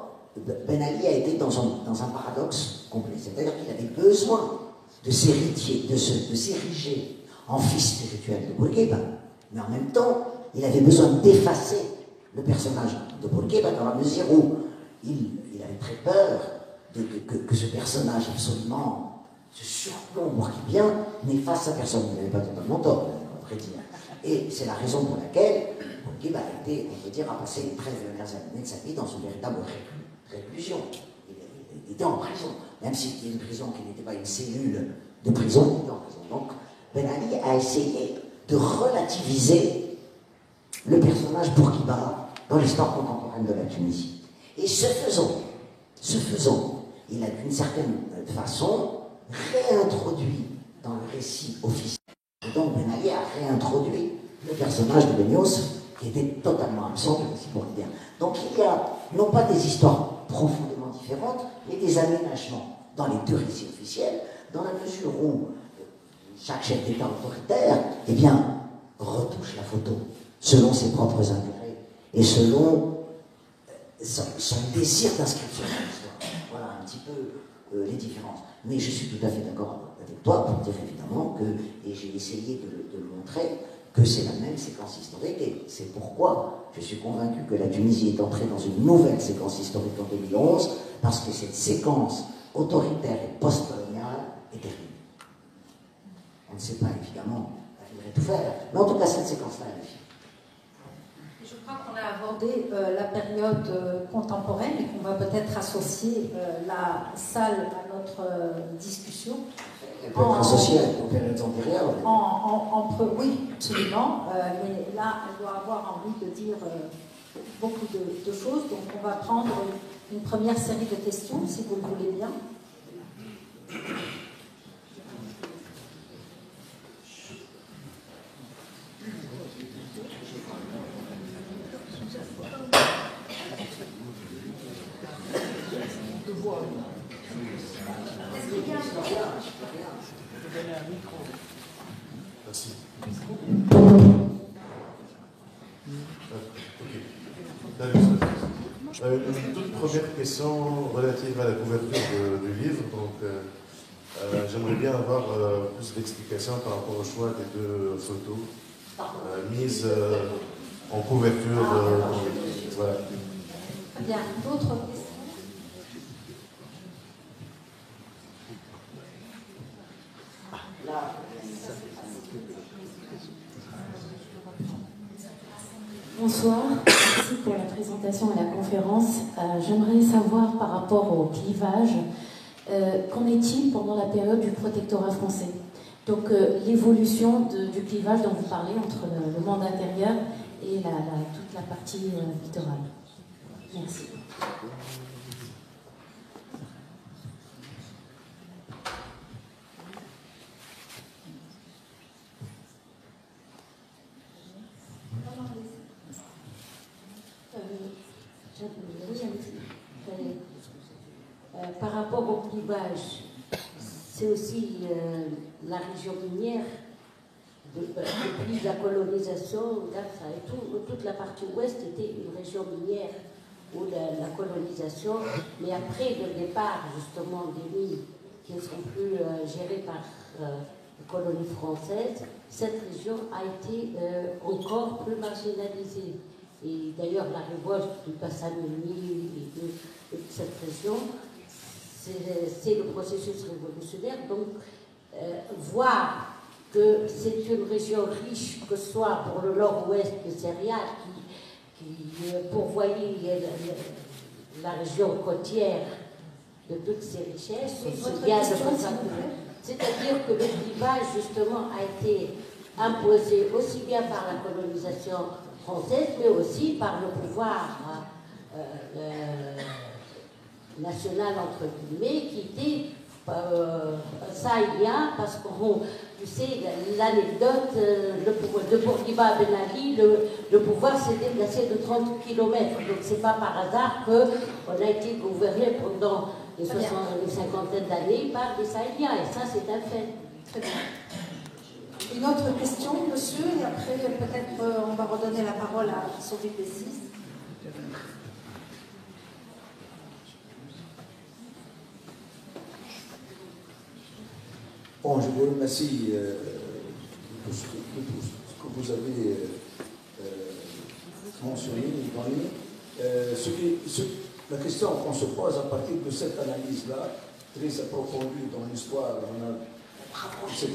Ben Ali a été dans un paradoxe complet, c'est-à-dire qu'il avait besoin de s'héritier, de s'ériger en fils spirituel de Bourguiba, mais en même temps, il avait besoin d'effacer le personnage de Bourguiba dans la mesure où il avait très peur que ce personnage absolument, ce surplomb bourguibien, n'efface sa personne. Il n'avait pas totalement tort, on pourrait dire. Et c'est la raison pour laquelle Bourguiba a été, on peut dire, a passé les 13 dernières années de sa vie dans une véritable réclusion. Il était en prison, même si c'était une prison qui n'était pas une cellule de prison, il était en prison. Donc, Ben Ali a essayé de relativiser le personnage Bourguiba dans l'histoire contemporaine de la Tunisie. Et ce faisant, il a d'une certaine façon réintroduit dans le récit officiel. Et donc Ben Ali a réintroduit le personnage de Ben Youssef, qui était totalement absent du récit bourguibien. Donc il y a non pas des histoires profondément différentes, mais des aménagements dans les deux récits officiels, dans la mesure où chaque chef d'État autoritaire, eh bien, retouche la photo selon ses propres intérêts et selon son désir d'inscription dans l'histoire. Voilà un petit peu les différences. Mais je suis tout à fait d'accord avec toi pour dire évidemment que, et j'ai essayé de le montrer, que c'est la même séquence historique, et c'est pourquoi je suis convaincu que la Tunisie est entrée dans une nouvelle séquence historique en 2011, parce que cette séquence autoritaire et post-coloniale est terrible. On ne sait pas évidemment, il faudrait tout faire, mais en tout cas cette séquence-là est difficile. Je crois qu'on a abordé la période contemporaine et qu'on va peut-être associer la salle à notre discussion. Elle peut être associée aux périodes antérieures. Oui, absolument. Mais là, elle doit avoir envie de dire beaucoup de choses. Donc, on va prendre une première série de questions, si vous le voulez bien. Merci. Une toute première question relative à la couverture du livre. Donc, j'aimerais bien avoir plus d'explications par rapport au choix des deux photos mises en couverture. Voilà. Très bien. D'autres questions? Bonsoir, merci pour la présentation et la conférence. J'aimerais savoir par rapport au clivage, qu'en est-il pendant la période du protectorat français? Donc l'évolution du clivage dont vous parlez entre le monde intérieur et toute la partie littorale. Merci. Par rapport au clivage, c'est aussi la région minière, depuis la colonisation, toute la partie ouest était une région minière ou la colonisation, mais après le départ justement des mines qui ne sont plus gérées par les colonies françaises, cette région a été encore plus marginalisée. Et d'ailleurs, la révolte du Passamuni et de cette région, c'est le processus révolutionnaire. Donc, voir que c'est une région riche, que ce soit pour le nord-ouest de céréales, qui pourvoyait la région côtière de toutes ces richesses, c'est-à-dire que le clivage, justement, a été imposé aussi bien par la colonisation française, mais aussi par le pouvoir national, entre guillemets, qui était sahélien, parce que, tu sais, l'anecdote de Bourguiba Ben Ali, le pouvoir s'est déplacé de 30 km. Donc, c'est pas par hasard qu'on a été gouverné pendant une cinquantaine d'années par des Sahéliens, et ça, c'est un fait. Très bien. Une autre question, monsieur, et après, peut-être, on va redonner la parole à Sophie Pessis. Bon, je vous remercie pour ce que vous avez mentionné, donné. La question qu'on se pose à partir de cette analyse-là, très approfondie dans l'histoire, etc.,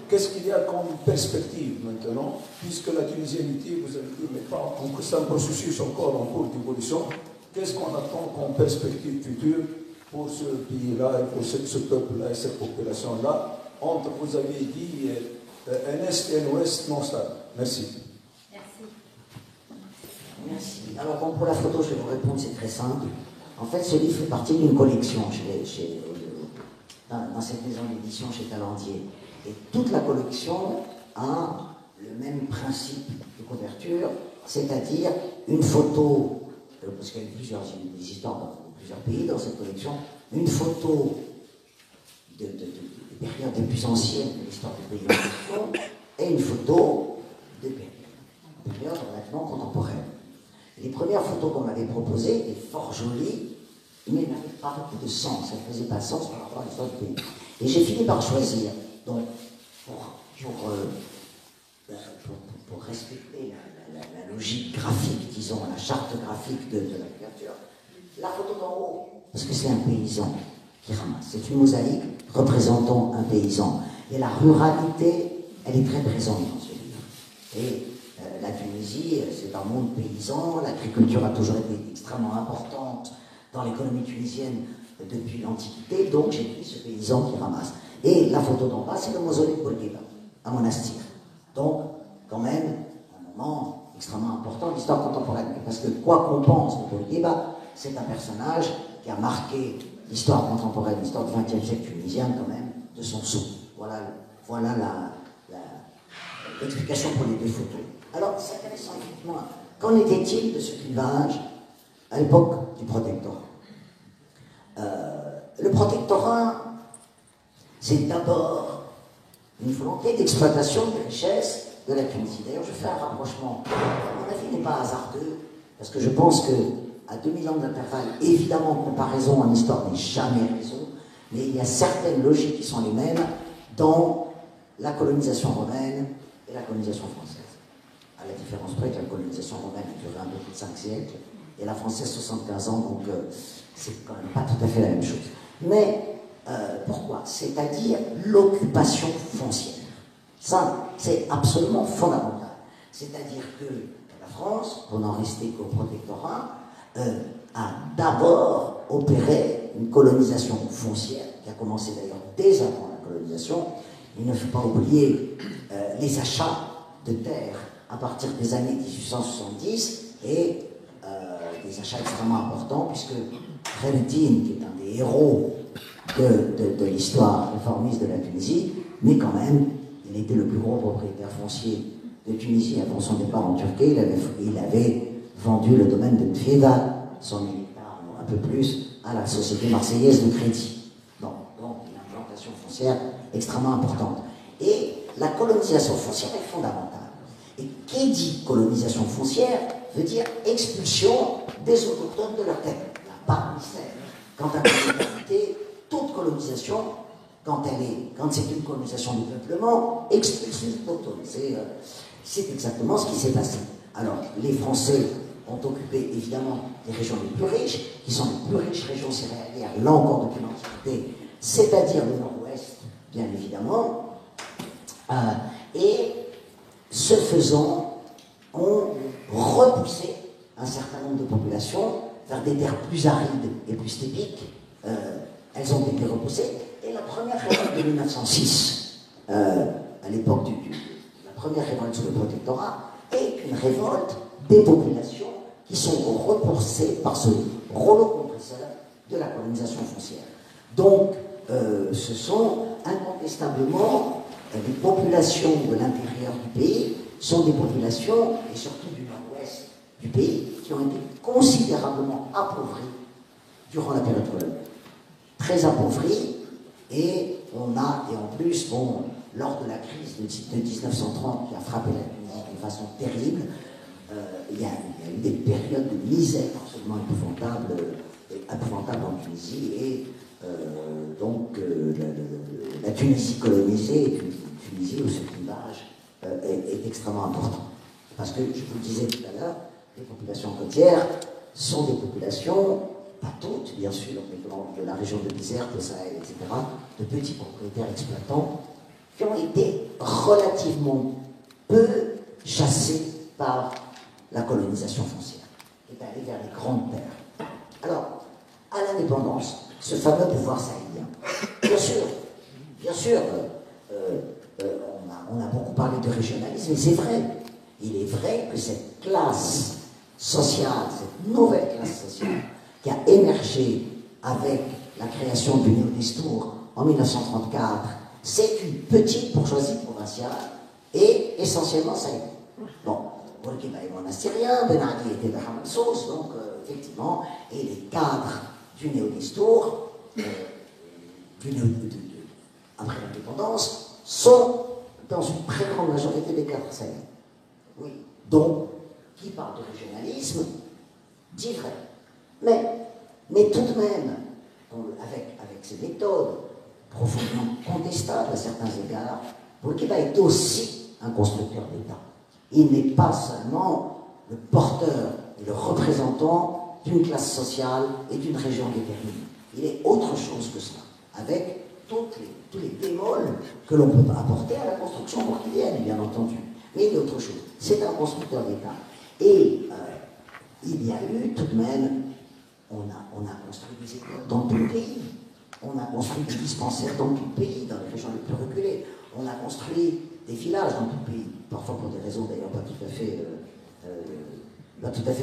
qu'est-ce qu'il y a comme perspective maintenant, puisque la tunisianité, vous avez dit, mais pas, c'est un processus encore en cours d'évolution, qu'est-ce qu'on attend comme perspective future pour ce pays-là, et pour ce peuple-là et cette population-là, entre, vous avez dit, un Est et un Ouest non stable. Merci. Merci. Merci. Alors bon, pour la photo, je vais vous répondre, c'est très simple. En fait, ce livre fait partie d'une collection dans cette maison d'édition chez Talendier. Et toute la collection a le même principe de couverture, c'est-à-dire une photo, parce qu'il y a plusieurs histoires dans plusieurs pays dans cette collection, une photo des périodes les plus anciennes de l'histoire du pays en question, et une photo des périodes relativement contemporaines. Les premières photos qu'on m'avait proposées étaient fort jolies, mais n'avaient pas beaucoup de sens, elles ne faisaient pas sens par rapport à l'histoire du pays. Et j'ai fini par choisir, donc, pour respecter la logique graphique, disons, la charte graphique de la couverture, la photo d'en haut, parce que c'est un paysan. qui ramasse. C'est une mosaïque représentant un paysan. Et la ruralité, elle est très présente dans ce livre. Et la Tunisie, c'est un monde paysan, l'agriculture a toujours été extrêmement importante dans l'économie tunisienne depuis l'Antiquité, donc j'ai pris ce paysan qui ramasse. Et la photo d'en bas, c'est le mausolée de Bourguiba, à Monastir. Donc, quand même, un moment extrêmement important de l'histoire contemporaine. Parce que quoi qu'on pense de Bourguiba, c'est un personnage qui a marqué l'histoire contemporaine, l'histoire du XXe siècle tunisien, quand même, de son sceau. Voilà l'explication pour les deux photos. Alors, c'est intéressant, effectivement. Qu'en était-il de ce clivage à l'époque du protectorat? Le protectorat, c'est d'abord une volonté d'exploitation des richesses de la Tunisie. D'ailleurs, je fais un rapprochement. Mon avis n'est pas hasardeux, parce que je pense qu'à 2000 ans d'intervalle, évidemment, comparaison en histoire n'est jamais raison, mais il y a certaines logiques qui sont les mêmes dans la colonisation romaine et la colonisation française. À la différence près que la colonisation romaine a duré un peu plus de 5 siècles, et la française 75 ans, donc c'est quand même pas tout à fait la même chose. Mais pourquoi? C'est-à-dire l'occupation foncière. Ça, c'est absolument fondamental. C'est-à-dire que la France, pour n'en rester qu'au protectorat, a d'abord opéré une colonisation foncière, qui a commencé d'ailleurs dès avant la colonisation. Il ne faut pas oublier les achats de terres à partir des années 1870 et des achats extrêmement importants, puisque Khaireddine, qui est un des héros de l'histoire réformiste de la Tunisie, mais quand même, il était le plus gros propriétaire foncier de Tunisie avant son départ en Turquie. Il avait vendu le domaine de Tfida, 100 000 hectares, un peu plus, à la Société Marseillaise de Crédit. Bon, donc une implantation foncière extrêmement importante. Et la colonisation foncière est fondamentale. Et qui dit colonisation foncière veut dire expulsion des autochtones de leur terre. Il n'y a pas de mystère. Quant à la colonisation, toute colonisation, quand c'est une colonisation du peuplement, expulse les autochtones. C'est exactement ce qui s'est passé. Alors, les Français ont occupé évidemment les régions les plus riches, qui sont les plus riches régions céréalières, là encore depuis l'Antiquité, c'est-à-dire le nord-ouest, bien évidemment, et ce faisant, ont repoussé un certain nombre de populations vers des terres plus arides et plus stépiques. Elles ont été repoussées, et la première révolte de 1906, à l'époque la première révolte sous le protectorat, est une révolte des populations qui sont repoussées par ce rouleau compresseur de la colonisation foncière. Donc, ce sont incontestablement les populations de l'intérieur du pays, sont des populations, et surtout du nord-ouest du pays, qui ont été considérablement appauvries durant la période coloniale. Très appauvries, et on a, et en plus, bon, lors de la crise de 1930 qui a frappé la Tunisie d'une façon terrible, il y a eu des périodes de misère absolument épouvantables en Tunisie, et donc la Tunisie colonisée est une Tunisie où ce clivage est extrêmement important. Parce que, je vous le disais tout à l'heure, les populations côtières sont des populations, pas toutes bien sûr, mais de la région de l'Isère, de Sahel, etc., de petits propriétaires exploitants qui ont été relativement peu chassés par la colonisation foncière, et d'aller vers les grandes terres. Alors, à l'indépendance, ce fameux pouvoir sahélien, bien sûr, on a beaucoup parlé de régionalisme, et c'est vrai. Il est vrai que cette classe sociale, cette nouvelle classe sociale, qui a émergé avec la création du Néo-Destour en 1934, c'est une petite bourgeoisie provinciale et essentiellement sahélienne. Bon, Bourguiba est monastérien, Ben Ali était de Hamassos, donc effectivement, et les cadres du Néo-Destour, après l'indépendance, sont dans une très grande majorité des cadres sahéliens. Oui. Donc, qui parle de régionalisme, dit vrai. Mais tout de même, avec ces méthodes profondément contestables à certains égards, Bourguiba est aussi un constructeur d'État. Il n'est pas seulement le porteur et le représentant d'une classe sociale et d'une région déterminée. il est autre chose que cela, avec tous les bémols que l'on peut apporter à la construction bourguignonne, bien entendu. Mais il y a autre chose. C'est un constructeur d'État. Et il y a eu tout de même, on a construit des écoles dans tout le pays. On a construit des dispensaires dans tout le pays, dans les régions les plus reculées. On a construit des villages dans tout le pays, parfois pour des raisons d'ailleurs pas tout à fait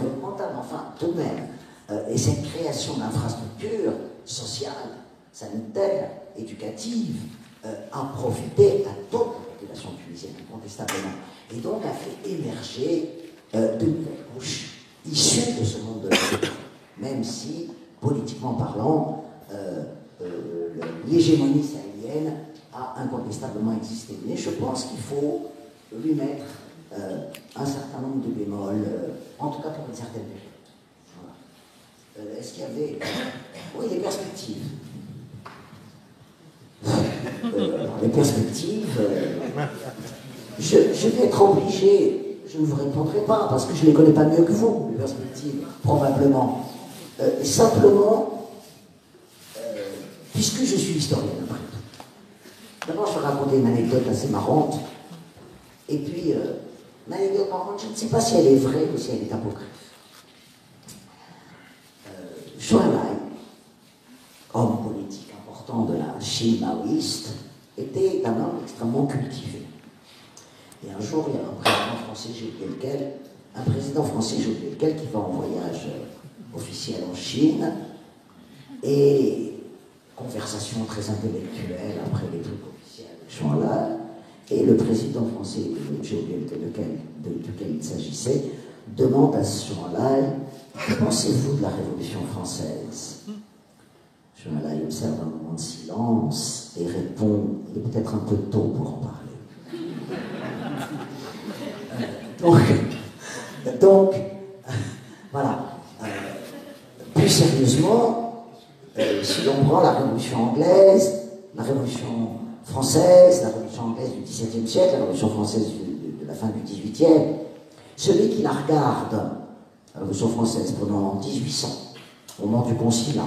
réglementables, enfin tout de même. Et cette création d'infrastructures sociales, sanitaires, éducatives, a profité à toute la population tunisienne, incontestablement. Et donc a fait émerger de nouvelles couches issues de ce monde de l'État, même si, politiquement parlant, l'hégémonie sahélienne a incontestablement existé. Mais je pense qu'il faut lui mettre un certain nombre de bémols, en tout cas pour une certaine période. Voilà. Est-ce qu'il y avait... Oui, des perspectives. Les perspectives... je vais être obligé, je ne vous répondrai pas, parce que je ne les connais pas mieux que vous, les perspectives, probablement. Simplement, puisque je suis historien après tout. D'abord, je vais raconter une anecdote assez marrante. Et puis, l'anecdote marrante, je ne sais pas si elle est vraie ou si elle est apocryphe. Zhou Enlai, homme politique important de la Chine maoïste, était un homme extrêmement cultivé. Et un jour, il y a un président français, j'ai oublié lequel, qui va en voyage officiel en Chine, et conversation très intellectuelle après les trucs officiels avec Zhou Enlai, et le président français, j'ai oublié duquel il s'agissait, demande à Zhou Enlai: que pensez-vous de la Révolution française? Zhou Enlai observe un moment de silence et répond: il est peut-être un peu tôt pour en parler. Donc voilà. Plus sérieusement, si l'on prend la Révolution anglaise, la Révolution française, la Révolution anglaise du XVIIe siècle, la Révolution française de la fin du XVIIIe, celui qui la regarde, la Révolution française pendant 1800, au moment du Concile,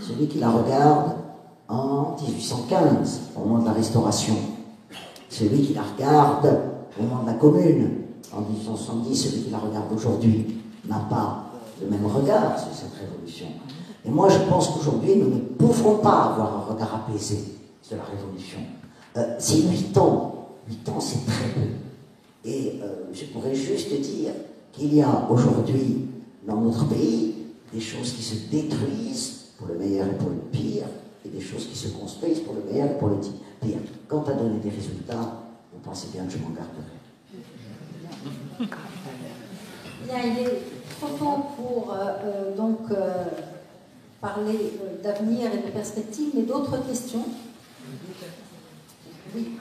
celui qui la regarde en 1815, au moment de la Restauration, celui qui la regarde au moment de la Commune, en 1870, celui qui la regarde aujourd'hui, n'a pas le même regard sur cette révolution. Et moi, je pense qu'aujourd'hui, nous ne pouvons pas avoir un regard apaisé sur la révolution. C'est 8 ans. 8 ans, c'est très peu. Et je pourrais juste dire qu'il y a aujourd'hui, dans notre pays, des choses qui se détruisent pour le meilleur et pour le pire, et des choses qui se construisent pour le meilleur et pour le pire. Quant à donner des résultats, vous pensez bien que je m'en garderai. Bien, il est trop tôt pour parler d'avenir et de perspectives, mais d'autres questions? Oui.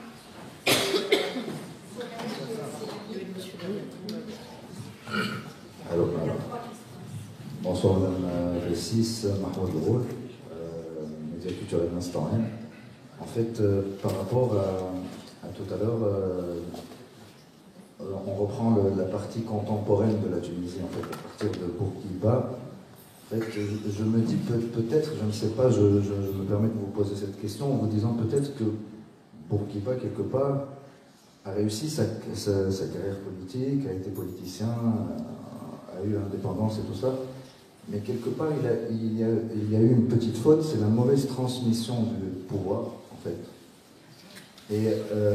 Alors, bonsoir Madame Ressis, Mahmoud Roul, média culturel Instant M. En fait, par rapport à tout à l'heure, on reprend la partie contemporaine de la Tunisie, en fait, à partir de Bourguiba. En fait, je me dis peut-être, je ne sais pas, je me permets de vous poser cette question en vous disant peut-être que Bourguiba, quelque part, a réussi sa carrière politique, a été politicien, a eu l'indépendance et tout ça, mais quelque part, il y a eu une petite faute, c'est la mauvaise transmission du pouvoir, en fait. Et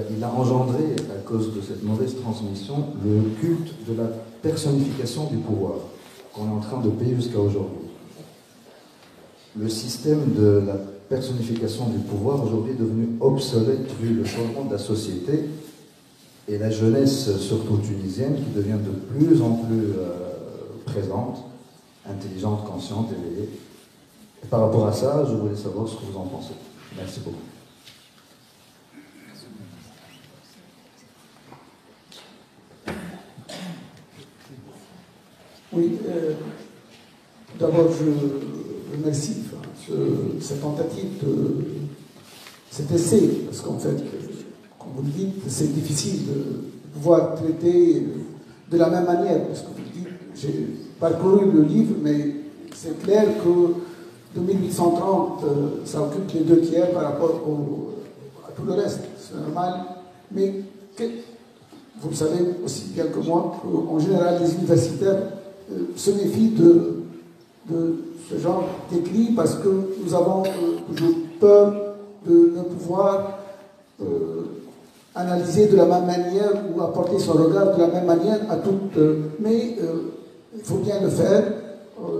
il a engendré, à cause de cette mauvaise transmission, le culte de la personnification du pouvoir, qu'on est en train de payer jusqu'à aujourd'hui. Le système de la personnification du pouvoir aujourd'hui est devenu obsolète vu le changement de la société et la jeunesse, surtout tunisienne, qui devient de plus en plus présente, intelligente, consciente, éveillée. Et par rapport à ça, je voulais savoir ce que vous en pensez. Merci beaucoup. Oui, d'abord je remercie cette tentative cet essai, parce qu'en fait, comme vous le dites, c'est difficile de pouvoir traiter de la même manière, parce que vous le dites, j'ai parcouru le livre, mais c'est clair que de 1830, ça occupe les 2/3 par rapport à tout le reste. C'est normal. Mais vous le savez aussi bien que moi qu'en général, les universitaires se méfient de ce genre d'écrit parce que nous avons toujours peur de ne pouvoir analyser de la même manière ou apporter son regard de la même manière à toutes. Mais il faut bien le faire.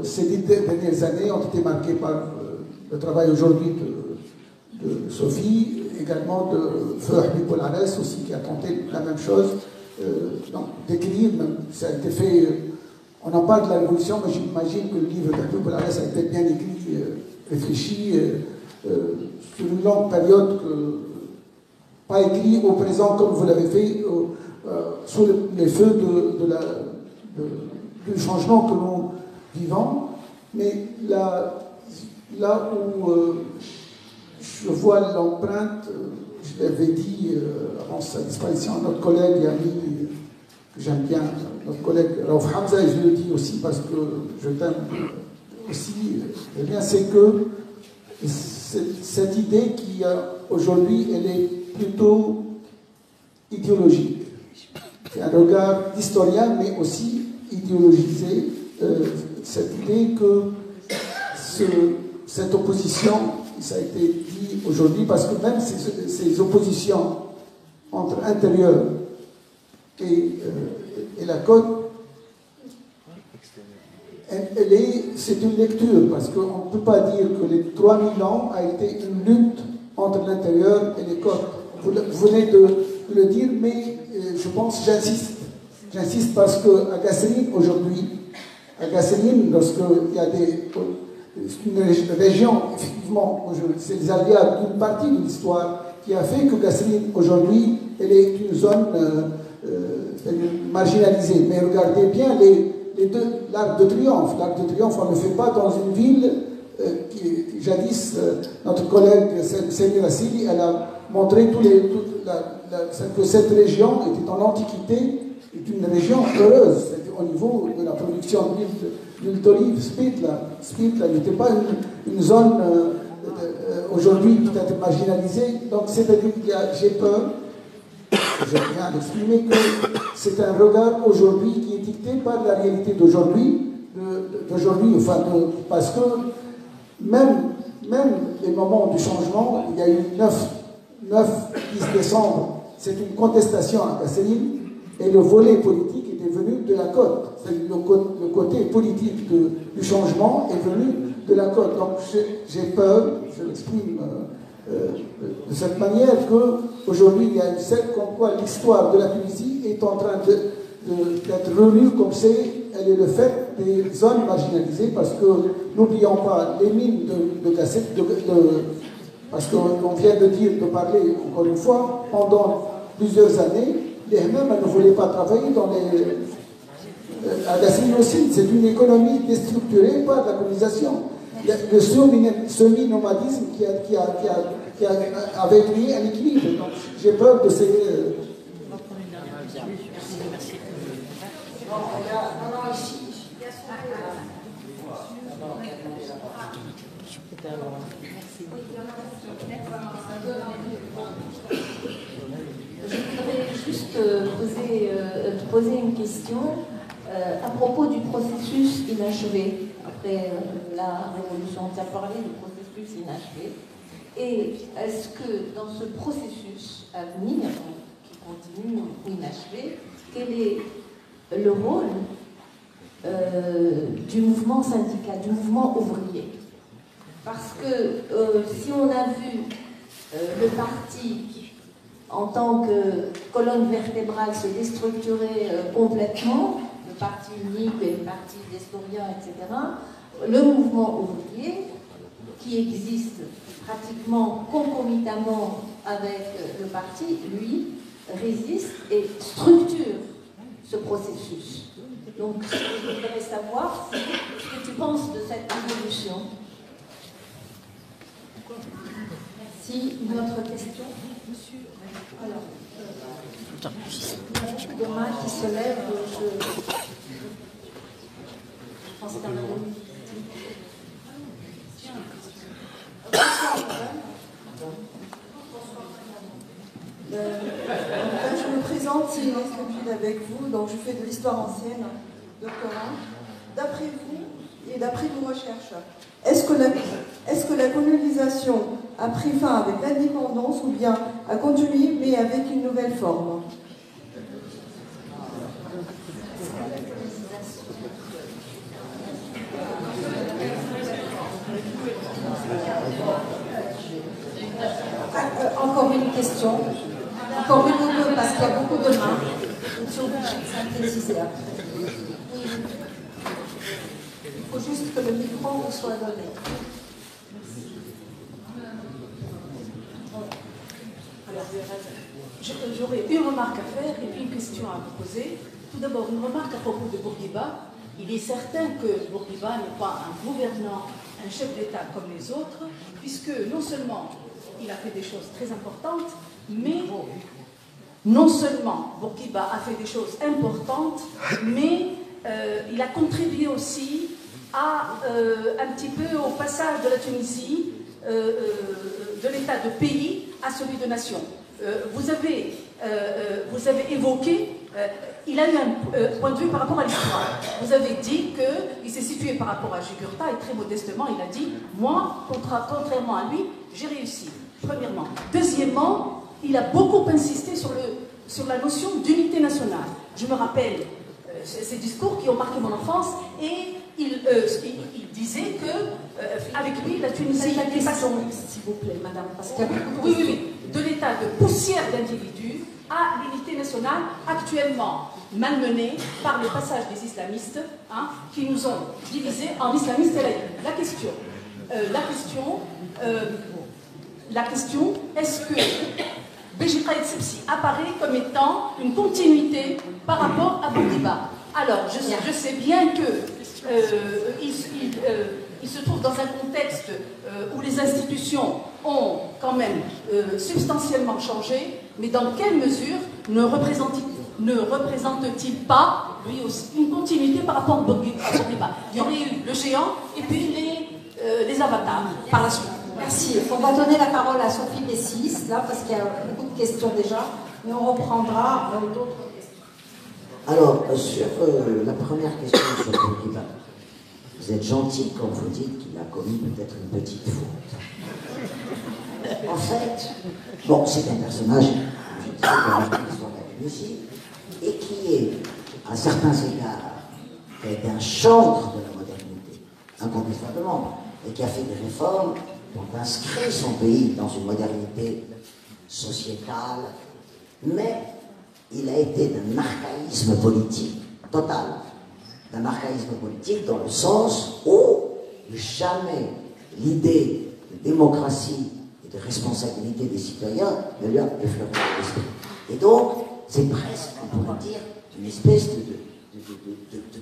Ces 10 dernières années ont été marquées par le travail aujourd'hui de Sophie, également de Feu Habib Ares aussi qui a tenté la même chose. Donc d'écrire, ça a été fait. On en parle de la Révolution, mais j'imagine que le livre d'Habib Ares a été bien écrit, réfléchi sur une longue période, pas écrit au présent comme vous l'avez fait, sous les feux du changement que nous vivons. Mais là où je vois l'empreinte, je l'avais dit avant sa disparition, notre collègue et ami que j'aime bien, notre collègue Raouf Hamza, et je le dis aussi parce que je t'aime aussi, eh bien, c'est que cette idée qui aujourd'hui, elle est plutôt idéologique. C'est un regard d'historien, mais aussi idéologisé. Cette idée que cette opposition, ça a été dit aujourd'hui, parce que même ces oppositions entre intérieur et la côte, c'est une lecture, parce qu'on ne peut pas dire que les 3000 ans a été une lutte entre l'intérieur et les côtes. Vous venez de le dire, mais je pense, j'insiste parce qu'à Gasserine, aujourd'hui, à Gasserine, lorsqu'il y a une région, effectivement, c'est les aléas d'une partie de l'histoire qui a fait que Gasserine, aujourd'hui, elle est une zone marginalisée. Mais regardez bien l'Arc de Triomphe. L'Arc de Triomphe, on ne le fait pas dans une ville qui jadis, notre collègue Samir Assili, elle a montré que cette région était en l'Antiquité une région heureuse au niveau de la production d'huile d'olive. Spitla n'était pas une zone aujourd'hui peut-être marginalisée. Donc c'est-à-dire que j'ai peur, je viens à l'exprimer, que c'est un regard aujourd'hui qui est dicté par la réalité d'aujourd'hui, enfin parce que même les moments du changement, il y a eu 9-10 décembre, c'est une contestation à Gasserine, et le volet politique est venu de la côte. Le côté politique du changement est venu de la côte. Donc j'ai peur, je l'exprime de cette manière, qu'aujourd'hui il y a une scène comme quoi l'histoire de la Tunisie est en train d'être relue comme elle est le fait des zones marginalisées, parce que n'oublions pas les mines de cassette, parce qu'on vient de parler encore une fois, pendant plusieurs années, les Hammam ne voulaient pas travailler à Gasserine aussi. C'est une économie déstructurée par la colonisation. Le semi-nomadisme qui a avec lui un équilibre. Donc j'ai peur de ces... Je voudrais juste te poser une question à propos du processus inachevé. Après la Révolution, tu as parlé du processus inachevé. Et est-ce que dans ce processus à venir, qui continue inachevé, quel est le rôle du mouvement syndical, du mouvement ouvrier? Parce que si on a vu le parti en tant que colonne vertébrale se déstructurer complètement, le parti unique et le parti d'historiens, etc., le mouvement ouvrier, qui existe pratiquement concomitamment avec le parti, lui, résiste et structure ce processus. Donc, je voudrais savoir ce que tu penses de cette évolution. Merci. Une autre question? Alors, demain qui se lève, je pense qu'à présente Sylvie Crépule avec vous, donc je fais de l'histoire ancienne, doctorat. D'après vous et d'après vos recherches, est-ce que la colonisation a pris fin avec l'indépendance ou bien a continué mais avec une nouvelle forme? Encore une question. Encore une ou deux, parce qu'il y a beaucoup de mains. Je suis obligée de synthétiser après. Il faut juste que le micro vous soit donné. J'aurais une remarque à faire et puis une question à vous poser. Tout d'abord, une remarque à propos de Bourguiba. Il est certain que Bourguiba n'est pas un gouvernant, un chef d'État comme les autres, puisque non seulement il a fait des choses très importantes, mais non seulement Bourguiba a fait des choses importantes, mais il a contribué aussi à un petit peu au passage de la Tunisie, de l'état de pays à celui de nation. Vous avez évoqué, il a eu un point de vue par rapport à l'histoire. Vous avez dit qu'il s'est situé par rapport à Jugurtha et très modestement, il a dit « Moi, contrairement à lui, j'ai réussi ». Premièrement. Deuxièmement, il a beaucoup insisté sur la notion d'unité nationale. Je me rappelle ces discours qui ont marqué mon enfance et il disait que avec lui, la Tunisie était pas s'il vous plaît, madame, parce qu'il y a beaucoup de... Oui, de l'état de poussière d'individus à l'unité nationale actuellement malmenée par le passage des islamistes qui nous ont divisés en islamistes et laïcs. La question, est-ce que Béjica Essebsi apparaît comme étant une continuité par rapport à Bourguiba? Alors, je sais bien qu'il se trouve dans un contexte où les institutions ont quand même substantiellement changé, mais dans quelle mesure ne représente-t-il pas, lui aussi, une continuité par rapport à Bourguiba? Il y aurait eu le géant et puis les avatars par la suite. Merci. On va donner la parole à Sophie Bessis, là, parce qu'il y a beaucoup de questions déjà, mais on reprendra d'autres questions. Alors, sur la première question sur Bourguiba, vous êtes gentil quand vous dites qu'il a commis peut-être une petite faute. En fait, bon, c'est un personnage, je dis, qui a marqué l'histoire de la Tunisie, et qui est, à certains égards, qui a été un chantre de la modernité, incontestablement, et qui a fait des réformes qui ont inscrit son pays dans une modernité sociétale, mais il a été d'un archaïsme politique total. D'un archaïsme politique dans le sens où jamais l'idée de démocratie et de responsabilité des citoyens ne lui a effleuré l'esprit. Et donc, c'est presque, on pourrait dire, une espèce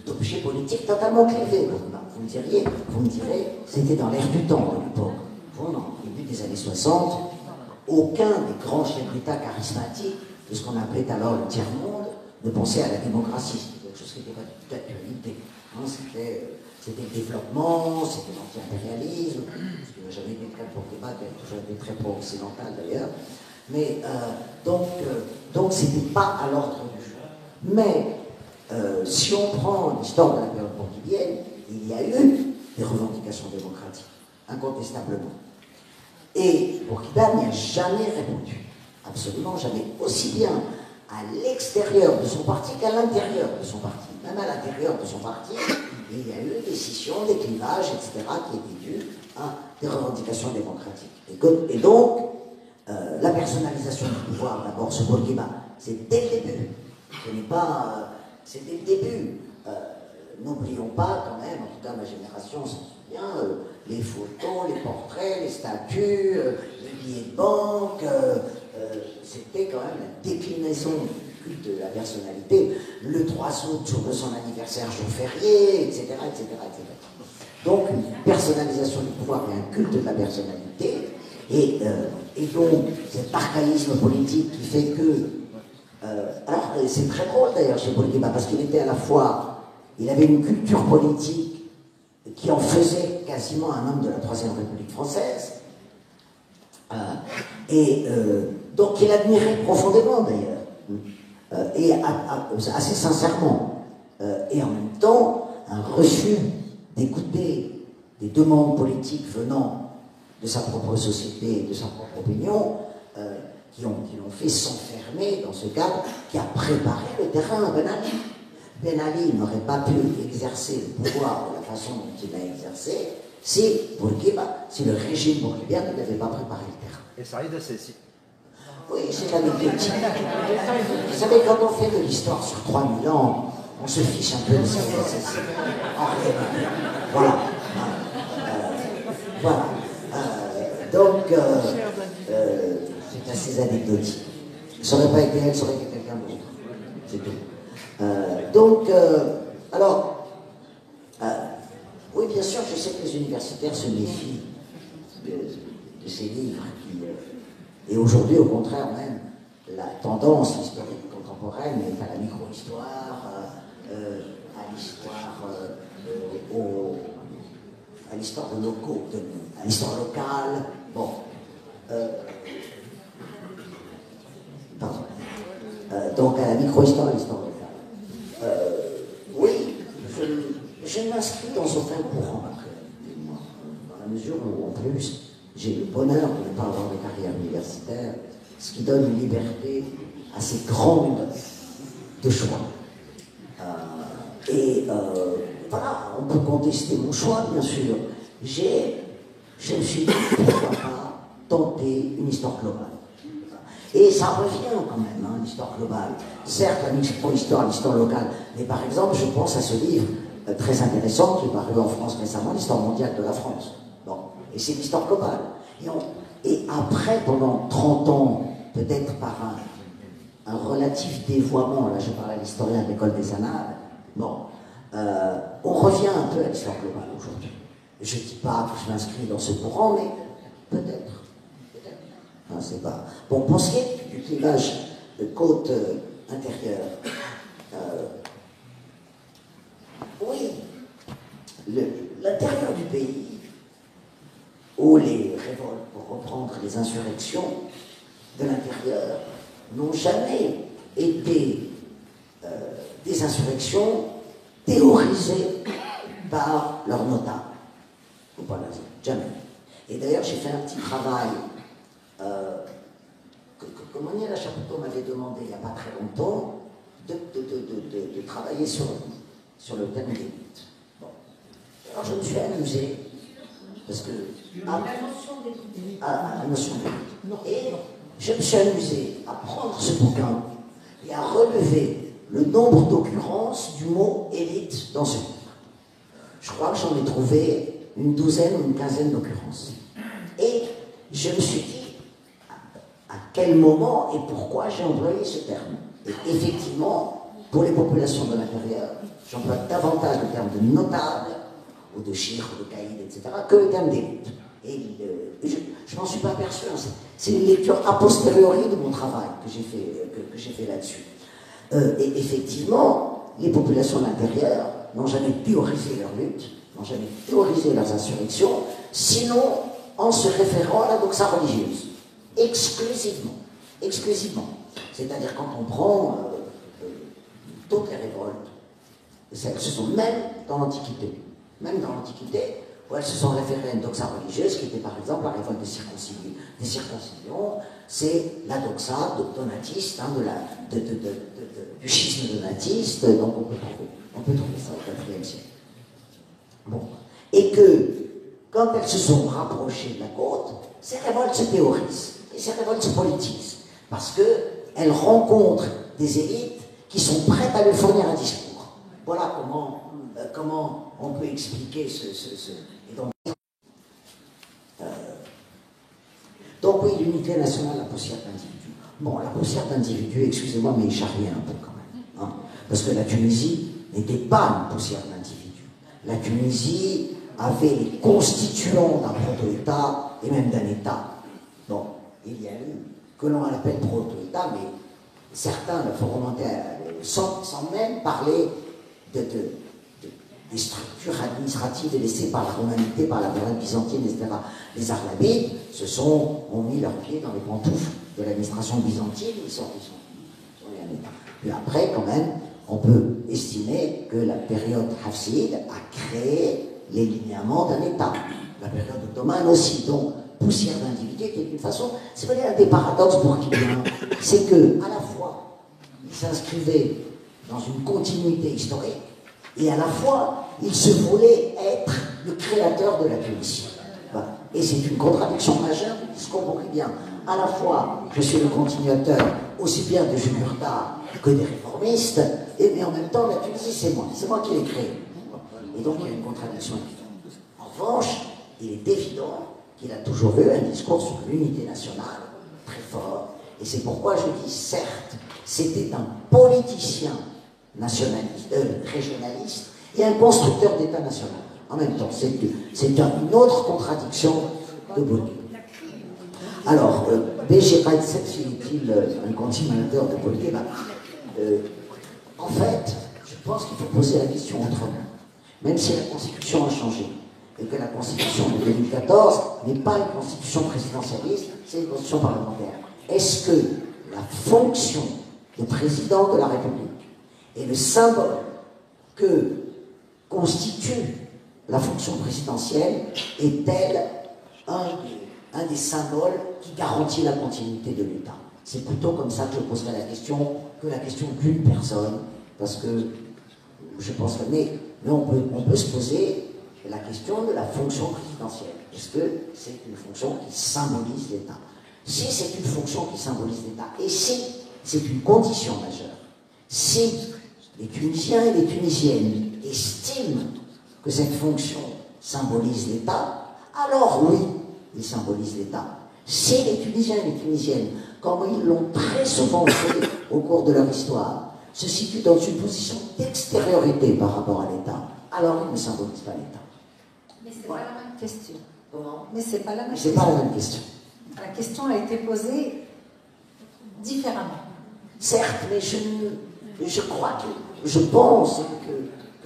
d'objet politique totalement clivé. Vous me direz, c'était dans l'air du temps de l'époque. Bon, non, au début des années 60, aucun des grands chefs d'État charismatiques de ce qu'on appelait alors le tiers-monde ne pensait à la démocratie. C'était quelque chose qui n'était pas d'actualité. C'était le développement, c'était l'anti-impérialisme, ce qui n'a jamais été le cas pour Bourguiba, qui a toujours été très pro-occidental d'ailleurs. Mais donc c'était pas à l'ordre du jour. Mais si on prend l'histoire de la période bourguibienne, il y a eu des revendications démocratiques, incontestablement. Et Bourguiba n'y a jamais répondu, absolument jamais, aussi bien à l'extérieur de son parti qu'à l'intérieur de son parti. Même à l'intérieur de son parti, il y a eu des scissions, des clivages, etc., qui étaient dus à des revendications démocratiques. Et donc, la personnalisation du pouvoir, d'abord, sur Bourguiba, c'est dès le début. Ce n'est pas... c'est dès le début. N'oublions pas, quand même, en tout cas ma génération s'en souvient, les photos, les portraits, les statues, les billets de banque, c'était quand même la déclinaison du culte de la personnalité, le 3 août, jour de son anniversaire, jour férié, etc., etc., etc. Donc, une personnalisation du pouvoir et un culte de la personnalité, et donc, cet archaïsme politique qui fait que... alors, c'est très drôle d'ailleurs chez Bourguiba, parce qu'il était à la fois... Il avait une culture politique qui en faisait quasiment un homme de la Troisième République française. Donc il admirait profondément d'ailleurs et assez sincèrement, et en même temps un refus d'écouter des demandes politiques venant de sa propre société, de sa propre opinion, qui l'ont fait s'enfermer dans ce cadre qui a préparé le terrain à Ben Ali. Ben Ali n'aurait pas pu exercer le pouvoir de la façon dont il l'a exercé si le régime bourguibien ne l'avait pas préparé le terrain. Et Saïd Essessi. Oui, c'est anecdotique. Vous savez, quand on fait de l'histoire sur 3000 ans, on se fiche un peu de Saïd Essessi. Voilà. Voilà. Donc, c'est assez anecdotique. Ça n'aurait pas été elle, ça aurait été quelqu'un d'autre. C'est tout. Alors, oui, bien sûr, je sais que les universitaires se méfient de ces livres et aujourd'hui, au contraire même, la tendance historique contemporaine est à la micro-histoire, à l'histoire de locaux, à l'histoire locale. Bon. Pardon. Donc à la micro-histoire et à l'histoire locale. Oui, je m'inscris dans aucun courant après, dans la mesure où, en plus, j'ai le bonheur de ne pas avoir de carrière universitaire, ce qui donne une liberté assez grande de choix. Voilà, on peut contester mon choix, bien sûr. Je me suis dit, pourquoi pas tenter une histoire globale. Et ça revient quand même, hein, l'histoire globale. Certes, la micro-histoire, l'histoire locale, mais par exemple, je pense à ce livre très intéressant qui est paru en France récemment, l'histoire mondiale de la France. Bon. Et c'est l'histoire globale. Et après, pendant 30 ans, peut-être par un relatif dévoiement, là je parle à l'historien de l'école des annales, bon, on revient un peu à l'histoire globale aujourd'hui. Je ne dis pas que je m'inscris dans ce courant, mais peut-être. Non, c'est pas. Bon, pour ce qui est du clivage de côte intérieure, oui, l'intérieur du pays, où les révoltes, pour reprendre les insurrections de l'intérieur, n'ont jamais été des insurrections théorisées par leurs notables. Faut pas le dire, jamais. Et d'ailleurs, j'ai fait un petit travail que Monier Lachapoutot m'avait demandé il n'y a pas très longtemps, de travailler sur le thème des mythes. Bon. Alors je me suis amusé, parce que... la notion des mythes. Et je me suis amusé à prendre ce bouquin et à relever le nombre d'occurrences du mot élite dans ce livre. Je crois que j'en ai trouvé une douzaine ou une quinzaine d'occurrences. Et je me suis dit à quel moment et pourquoi j'ai employé ce terme. Et effectivement, pour les populations de l'intérieur, j'emploie davantage le terme de notable, ou de chiffre, ou de caïd, etc., que le terme d'élite. Et je m'en suis pas aperçu. C'est une lecture a posteriori de mon travail que j'ai fait là-dessus. Et effectivement, les populations de l'intérieur n'ont jamais théorisé leur lutte, n'ont jamais théorisé leurs insurrections, sinon en se référant à la doxa religieuse. Exclusivement. C'est-à-dire quand on prend toutes les révoltes, elles se sont même dans l'Antiquité, où elles se sont référées à une doxa religieuse, qui était par exemple la révolte des circoncisions, c'est la doxa donatiste, hein, du schisme donatiste, donc on peut trouver ça au IVe siècle. Bon. Et que, quand elles se sont rapprochées de la côte, ces révoltes se théorisent, et ces révoltes se politisent, parce qu'elles rencontrent des élites qui sont prêtes à lui fournir un discours. Voilà comment on peut expliquer donc oui, l'unité nationale, la poussière d'individu. Bon, la poussière d'individu, excusez-moi, mais il charriait un peu quand même. Hein, parce que la Tunisie n'était pas une poussière d'individu. La Tunisie avait les constituants d'un proto-État et même d'un État. Bon, il y a eu, que l'on appelle proto-État, mais certains le font remonter sans même parler des structures administratives laissées par la romanité, par la période byzantine, etc. Les Arlabides ont mis leurs pieds dans les pantoufles de l'administration byzantine, ils sont un État. Puis après, quand même, on peut estimer que la période hafside a créé les linéaments d'un État. La période ottomane aussi, donc poussière d'individus qui est une façon... C'est vrai, un des paradoxes bourguibiens, c'est que à la fois, il s'inscrivait dans une continuité historique, et à la fois, il se voulait être le créateur de la Tunisie. Voilà. Et c'est une contradiction majeure du discours bourguibien. À la fois, je suis le continuateur aussi bien de Jugurtha que des réformistes, mais en même temps, la Tunisie, c'est moi qui l'ai créée. Et donc, il y a une contradiction. En revanche, il est évident qu'il a toujours eu un discours sur l'unité nationale très fort, et c'est pourquoi je dis, certes, c'était un politicien nationaliste, régionaliste, et un constructeur d'État national. En même temps, c'est une autre contradiction de Bourguiba. Alors, B.G. Paitset, est-il un continuateur de Bourguiba? En fait, je pense qu'il faut poser la question autrement. Même si la Constitution a changé, et que la Constitution de 2014 n'est pas une Constitution présidentialiste, c'est une Constitution parlementaire. Est-ce que la fonction de président de la République et le symbole que constitue la fonction présidentielle est-elle un des symboles qui garantit la continuité de l'État? C'est plutôt comme ça que je poserai la question que la question d'une personne, parce que je pense que... Mais on peut se poser la question de la fonction présidentielle. Est-ce que c'est une fonction qui symbolise l'État? Si c'est une fonction qui symbolise l'État, et si c'est une condition majeure, si les Tunisiens et les Tunisiennes estiment que cette fonction symbolise l'État, alors oui, ils symbolisent l'État. Si les Tunisiens et les Tunisiennes, comme ils l'ont très souvent fait au cours de leur histoire, se situent dans une position d'extériorité par rapport à l'État, alors ils ne symbolisent pas l'État. Mais ce n'est pas la même question. Mais c'est pas la même question. C'est pas la même question. La question a été posée différemment. Certes, mais je crois que, je pense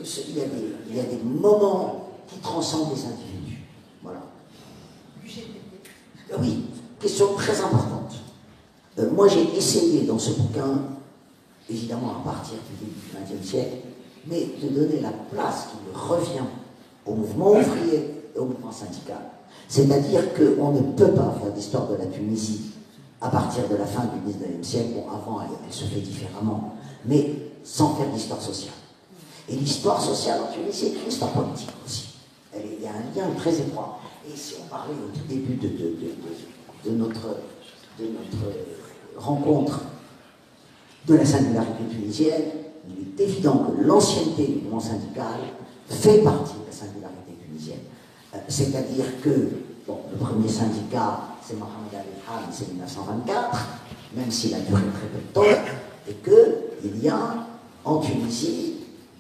qu'il y a des moments qui transcendent les individus. Voilà. Oui, question très importante. Moi, j'ai essayé dans ce bouquin, évidemment à partir du début du XXe siècle, mais de donner la place qui lui revient au mouvement ouvrier et au mouvement syndical. C'est-à-dire qu'on ne peut pas faire d'histoire de la Tunisie à partir de la fin du XIXe siècle. Bon, avant, elle se fait différemment, mais sans faire d'histoire sociale. Et l'histoire sociale en Tunisie est une histoire politique aussi. Il y a un lien très étroit. Et si on parlait au tout début de notre rencontre de la singularité tunisienne, il est évident que l'ancienneté du mouvement syndical fait partie de la singularité tunisienne. C'est-à-dire que bon, le premier syndicat, c'est Mohamed Ali-Khan, c'est 1924, même s'il a duré très peu de temps, et qu'il y a en Tunisie,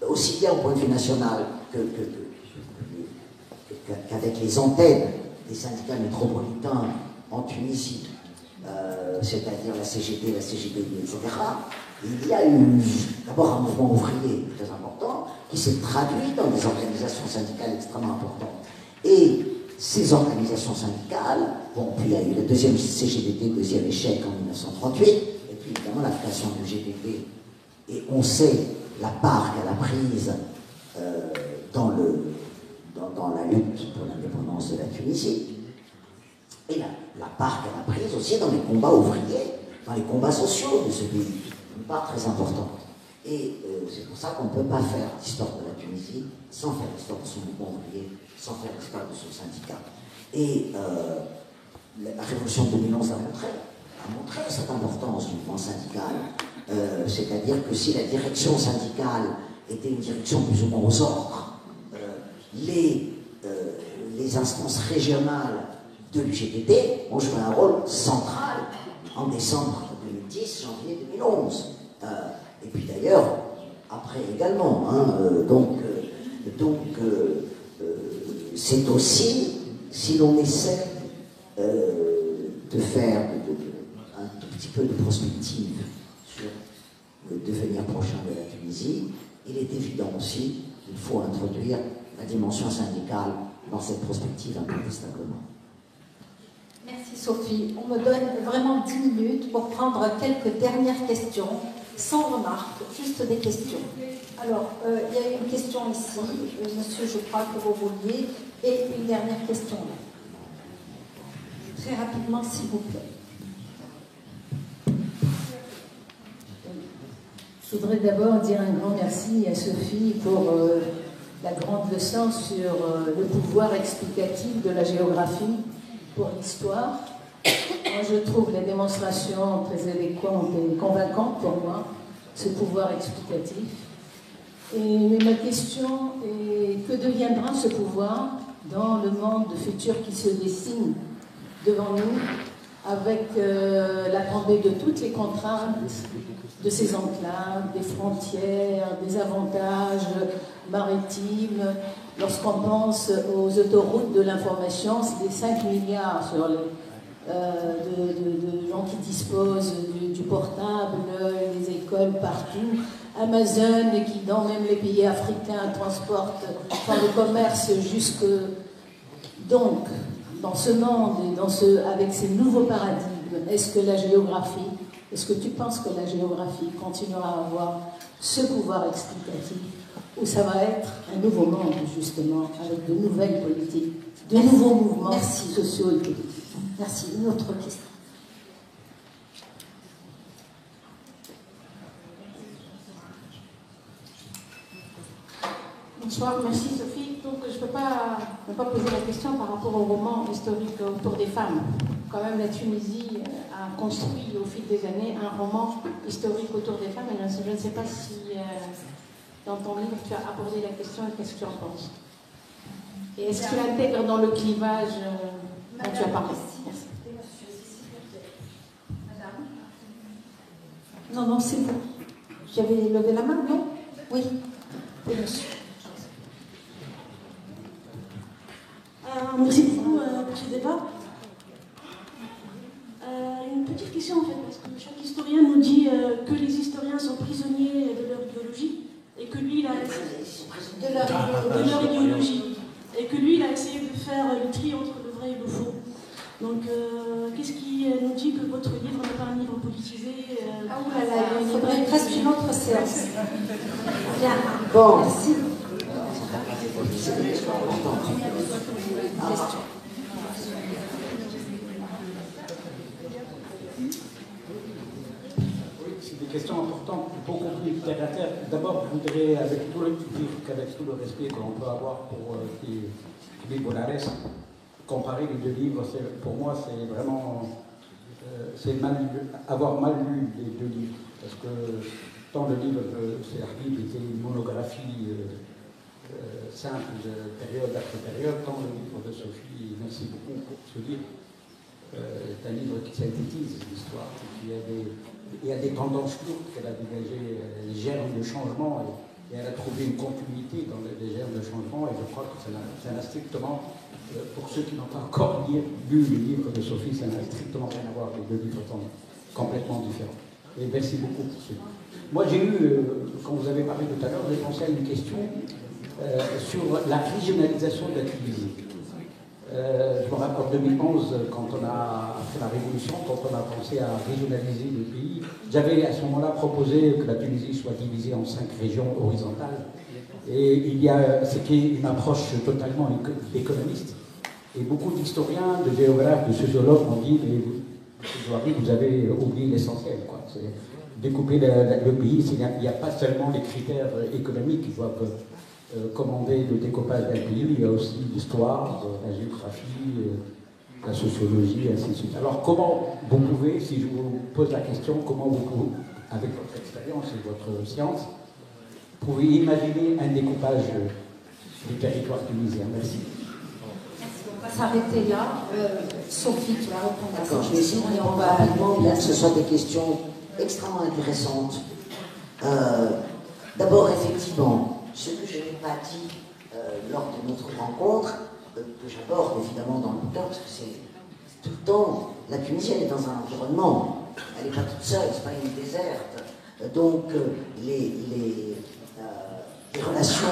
aussi bien au point de vue national qu'avec les antennes des syndicats métropolitains en Tunisie, c'est-à-dire la CGT, la CGPD, etc., il y a eu d'abord un mouvement ouvrier très important qui s'est traduit dans des organisations syndicales extrêmement importantes. Et ces organisations syndicales, bon, puis il y a eu le deuxième CGT, deuxième échec en 1938, et puis évidemment la création du GTP, et on sait la part qu'elle a prise dans la lutte pour l'indépendance de la Tunisie, et la part qu'elle a prise aussi dans les combats ouvriers, dans les combats sociaux de ce pays, une part très importante. Et c'est pour ça qu'on ne peut pas faire l'histoire de la Tunisie sans faire l'histoire de son mouvement ouvrier, sans faire l'histoire de son syndicat. Et la révolution de 2011 a montré cette importance du mouvement syndical, c'est-à-dire que si la direction syndicale était une direction plus ou moins aux ordres, les instances régionales de l'UGTT ont joué un rôle central en décembre 2010, janvier 2011. Et puis d'ailleurs, après également. C'est aussi, si l'on essaie de faire un tout petit peu de prospective sur le devenir prochain de la Tunisie, il est évident aussi qu'il faut introduire la dimension syndicale dans cette prospective incontestablement. Merci Sophie. On me donne vraiment 10 minutes pour prendre quelques dernières questions. sans remarque, juste des questions. Alors, il y a une question ici, monsieur, je crois que vous vouliez, et une dernière question là. Très rapidement, s'il vous plaît. Je voudrais d'abord dire un grand merci à Sophie pour la grande leçon sur le pouvoir explicatif de la géographie pour l'histoire. Moi, je trouve la démonstration très éloquente et convaincante pour moi, ce pouvoir explicatif. Mais ma question est, que deviendra ce pouvoir dans le monde futur qui se dessine devant nous, avec la tombée de toutes les contraintes de ces enclaves, des frontières, des avantages maritimes. Lorsqu'on pense aux autoroutes de l'information, c'est des 5 milliards sur de gens qui disposent du portable, les écoles partout. Amazon, qui dans même les pays africains transporte le commerce jusque... Donc, dans ce monde et avec ces nouveaux paradigmes, est-ce que la géographie, est-ce que tu penses que la géographie continuera à avoir ce pouvoir explicatif, ou ça va être un nouveau monde, justement, avec de nouvelles politiques, de nouveaux mouvements sociaux et politiques? Merci. Une autre question. Bonsoir, merci Sophie. Donc je ne peux pas poser la question par rapport au roman historique autour des femmes. Quand même, la Tunisie a construit au fil des années un roman historique autour des femmes. Et je ne sais pas si dans ton livre tu as abordé la question et qu'est-ce que tu en penses. Et est-ce que tu l'intègres dans le clivage dont tu as parlé? Merci. Non, c'est vous. J'avais levé la main, non? Oui. Oui, monsieur. Merci beaucoup pour ce débat. Une petite question en fait, parce que chaque historien nous dit que les historiens sont prisonniers de leur idéologie et que lui il a de leur idéologie et que lui il a essayé de faire le tri entre le vrai et le faux. Donc qu'est-ce qui nous dit que votre livre n'est pas un livre politisé? Ah oulala, il faudrait presque une autre séance. Bien. Bon. Merci. Oui, c'est des questions importantes, beaucoup plus terre à terre. D'abord, je voudrais, avec tout le respect que l'on peut avoir pour Philippe Bonares, comparer les deux livres. Pour moi, c'est vraiment avoir mal lu les deux livres. Parce que tant le livre de Serhib était une monographie simple de période après période, tant le livre de Sophie, merci beaucoup pour ce livre, est un livre qui synthétise l'histoire. Il y a des tendances lourdes qu'elle a dégagées, les germes de changement, et elle a trouvé une continuité dans les germes de changement, et je crois que ça n'a strictement, pour ceux qui n'ont pas encore lu le livre de Sophie, ça n'a strictement rien à voir, les deux livres sont complètement différents. Et merci beaucoup pour ce livre. Moi j'ai eu, quand vous avez parlé tout à l'heure, j'ai pensé à une question sur la régionalisation de la Tunisie. Je me rappelle en 2011, quand on a fait la révolution, quand on a pensé à régionaliser le pays, j'avais à ce moment-là proposé que la Tunisie soit divisée en 5 régions horizontales. Et il y a ce qui est une approche totalement économiste. Et beaucoup d'historiens, de géographes, de sociologues m'ont dit, mais vous avez oublié l'essentiel. Découper le pays, il n'y a pas seulement les critères économiques qui doivent commander le découpage d'un pays, il y a aussi l'histoire, la géographie, la sociologie, et ainsi de suite. Alors comment vous pouvez, si je vous pose la question, comment vous pouvez, avec votre expérience et votre science, pouvez imaginer un découpage du territoire tunisien? Merci. On va s'arrêter là. Sophie, tu vas répondre à D'accord, cette je vais essayer de question. répondre rapidement, bien que ce soit des questions extrêmement intéressantes. D'abord, effectivement, ce que je n'ai pas dit lors de notre rencontre, que j'aborde évidemment dans le bouquin, parce que c'est tout le temps, la Tunisie, elle est dans un environnement, elle n'est pas toute seule, c'est pas une déserte. Donc, les relations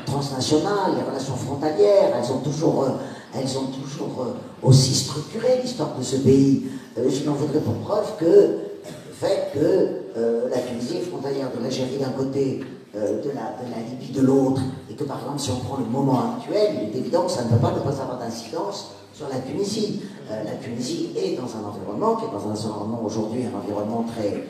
transnationales, les relations frontalières, elles ont toujours aussi structuré l'histoire de ce pays. Je n'en voudrais pour preuve que le fait que la Tunisie est frontalière de l'Algérie d'un côté, de la Libye de l'autre, et que par exemple, si on prend le moment actuel, il est évident que ça ne peut pas ne pas avoir d'incidence sur la Tunisie. La Tunisie est dans un environnement qui est dans un environnement aujourd'hui, un environnement très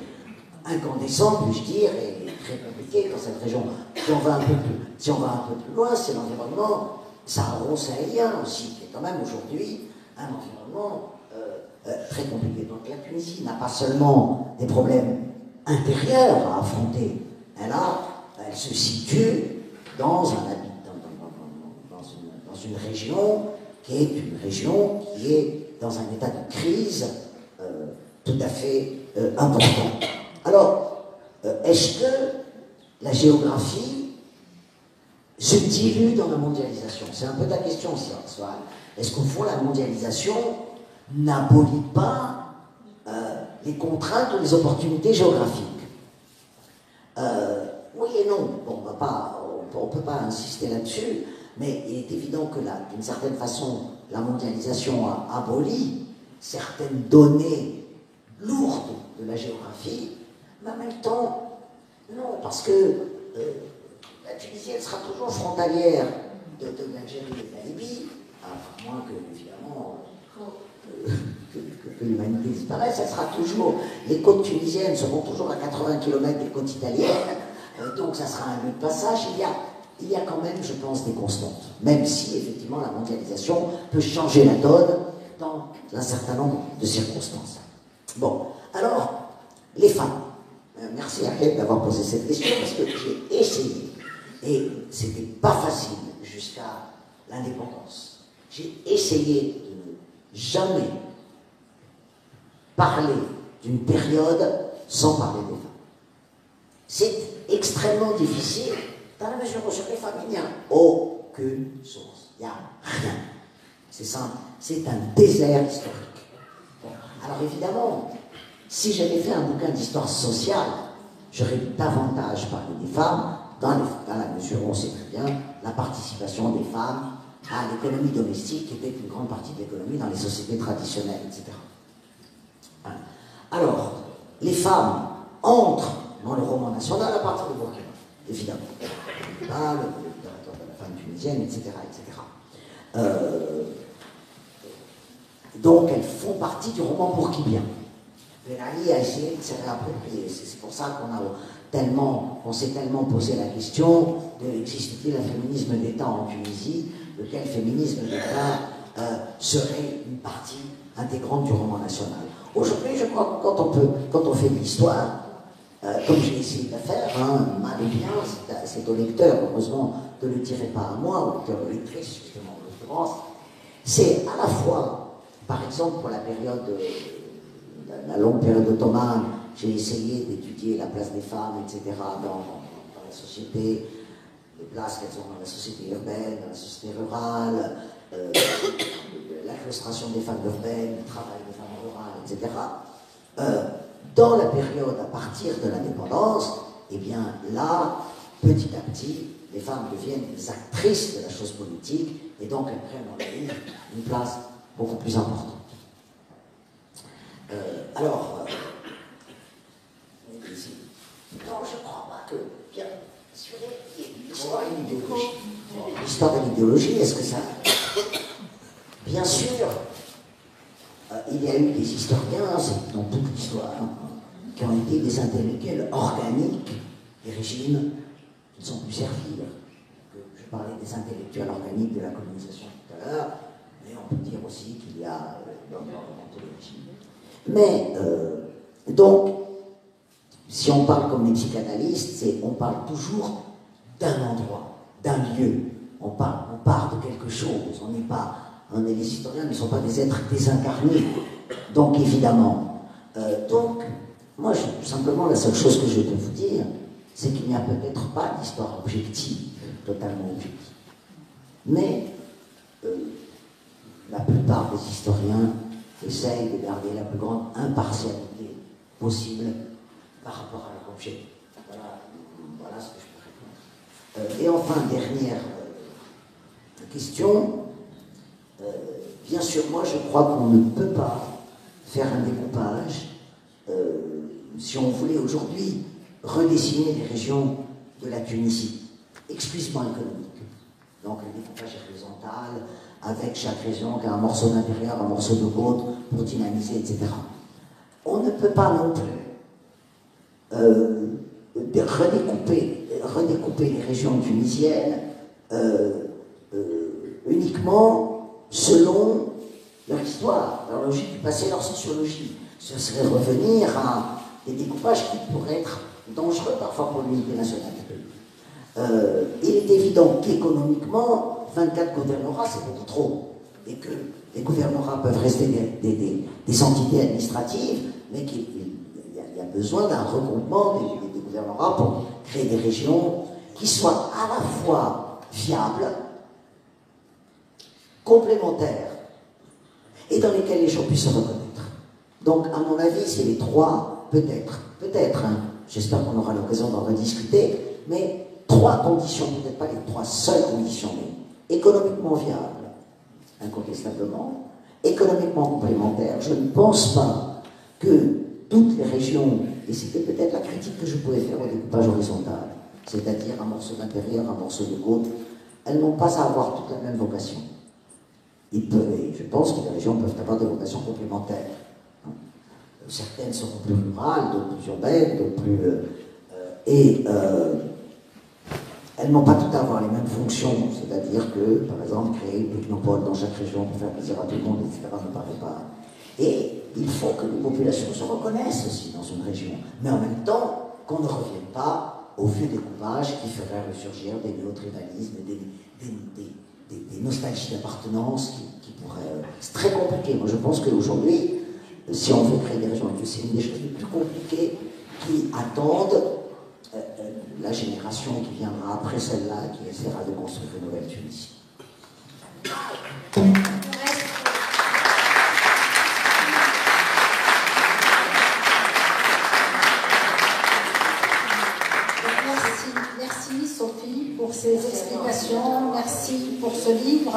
incandescent, puis-je dire, et très compliqué dans cette région. Si on va un peu plus loin, c'est l'environnement saharo-sahélien aussi, qui est quand même aujourd'hui un environnement très compliqué. Donc la Tunisie n'a pas seulement des problèmes intérieurs à affronter, elle se situe dans une région qui est dans un état de crise tout à fait important. Alors, est-ce que la géographie se dilue dans la mondialisation? C'est un peu ta question, Soal. Est-ce qu'au fond, la mondialisation n'abolit pas les contraintes ou les opportunités géographiques? Oui et non. Bon, on ne peut pas insister là-dessus, mais il est évident que d'une certaine façon, la mondialisation a aboli certaines données lourdes de la géographie, mais en même temps, non, parce que la Tunisie, elle sera toujours frontalière de l'Algérie et de la Libye, à moins que, évidemment, que l'humanité disparaisse, elle sera toujours, les côtes tunisiennes seront toujours à 80 km des côtes italiennes, donc ça sera un lieu de passage. Il y a quand même, je pense, des constantes, même si, effectivement, la mondialisation peut changer la donne dans un certain nombre de circonstances. Bon, alors, les femmes. Merci à elle d'avoir posé cette question, parce que j'ai essayé, et c'était pas facile jusqu'à l'indépendance. J'ai essayé de ne jamais parler d'une période sans parler des femmes. C'est extrêmement difficile, dans la mesure où sur les femmes, il n'y a aucune source. Il n'y a rien. C'est simple. C'est un désert historique. Bon. Alors évidemment, si j'avais fait un bouquin d'histoire sociale, j'aurais davantage parlé des femmes, dans la mesure où on sait très bien la participation des femmes à l'économie domestique, qui était une grande partie de l'économie dans les sociétés traditionnelles, etc. Alors, les femmes entrent dans le roman national à partir de Bourguiba, évidemment. Le libérateur de la femme tunisienne, etc. etc. Donc, elles font partie du roman bourguibien. Ben Ali a essayé de se réapproprier. C'est pour ça qu'on s'est tellement posé la question de existe-t-il un féminisme d'État en Tunisie, lequel féminisme d'État serait une partie intégrante du roman national. Aujourd'hui, je crois que quand on fait de l'histoire, comme j'ai essayé de le faire, mal ou bien, c'est au lecteur, heureusement, de ne le tirer pas à moi, au lecteur ou lectrice, justement, en l'occurrence, c'est à la fois, par exemple, pour la longue période ottomane, j'ai essayé d'étudier la place des femmes, etc., dans la société, les places qu'elles ont dans la société urbaine, dans la société rurale, la frustration des femmes urbaines, le travail des femmes rurales, etc. Dans la période à partir de l'indépendance, eh bien là, petit à petit, les femmes deviennent des actrices de la chose politique, et donc elles prennent dans la vie une place beaucoup plus importante. Alors, non, je ne crois pas que, bien, sur l'histoire et l'idéologie. L'histoire et l'idéologie, est-ce que ça... Bien sûr, il y a eu des historiens, c'est dans toute l'histoire, qui ont été des intellectuels organiques des régimes qui ne sont plus serviles. Je parlais des intellectuels organiques de la colonisation tout à l'heure, mais on peut dire aussi qu'il y a l'anthologie. Mais, donc, si on parle comme les psychanalystes, on parle toujours d'un endroit, d'un lieu. On part de quelque chose. Les historiens ne sont pas des êtres désincarnés. Donc, évidemment. Moi, simplement, la seule chose que je peux vous dire, c'est qu'il n'y a peut-être pas d'histoire objective, totalement objective. Mais, la plupart des historiens essayent de garder la plus grande impartialité possible par rapport à leur objet. Voilà ce que je peux répondre. Et enfin, dernière question. Bien sûr, moi je crois qu'on ne peut pas faire un découpage si on voulait aujourd'hui redessiner les régions de la Tunisie, exclusivement économique, donc le découpage horizontal, avec chaque région qui a un morceau d'intérieur, un morceau de côte pour dynamiser, etc. On ne peut pas non plus redécouper les régions tunisiennes uniquement selon leur histoire, leur logique du passé, leur sociologie. Ce serait revenir à des découpages qui pourraient être dangereux parfois pour l'unité nationale du pays. Il est évident qu'économiquement, 24 gouvernorats, c'est beaucoup trop. Et que les gouvernorats peuvent rester des entités administratives, mais qu'il y a besoin d'un regroupement des gouvernorats pour créer des régions qui soient à la fois fiables, complémentaires, et dans lesquelles les gens puissent se reconnaître. Donc, à mon avis, c'est les trois, peut-être, hein, j'espère qu'on aura l'occasion d'en rediscuter, mais trois conditions, peut-être pas les trois seules conditions, mais économiquement viables, incontestablement, économiquement complémentaires. Je ne pense pas que toutes les régions, et c'était peut-être la critique que je pouvais faire au découpage horizontal, c'est-à-dire un morceau d'intérieur, un morceau de côte, elles n'ont pas à avoir toute la même vocation. Je pense que les régions peuvent avoir des vocations complémentaires. Certaines seront plus rurales, d'autres plus urbaines, d'autres plus... elles n'ont pas toutes à avoir les mêmes fonctions, c'est-à-dire que, par exemple, créer une technopole dans chaque région pour faire plaisir à tout le monde, etc., ne paraît pas... Et il faut que les populations se reconnaissent aussi dans une région, mais en même temps, qu'on ne revienne pas au vieux découpage qui ferait ressurgir des néo-tribalismes, des nostalgies d'appartenance qui pourraient... C'est très compliqué. Moi, je pense qu'aujourd'hui, si on veut créer des régions, c'est une des choses les plus compliquées qui attendent la génération qui viendra après celle-là, qui essaiera de construire une nouvelle Tunisie. Merci Sophie pour ces explications, merci pour ce livre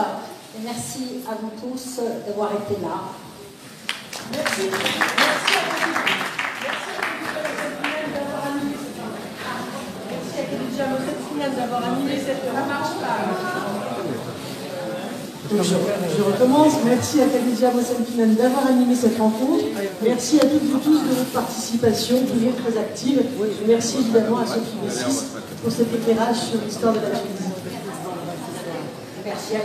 et merci à vous tous d'avoir été là. Merci. Merci à Khadija Mousset d'avoir animé cette marche. Je recommence. Merci à Khadija Mousset d'avoir animé cette rencontre. Merci à toutes vous tous de votre participation, toujours très active. Et merci évidemment à Sophie Bessis pour cet éclairage sur l'histoire de la Tunisie. Merci à vous.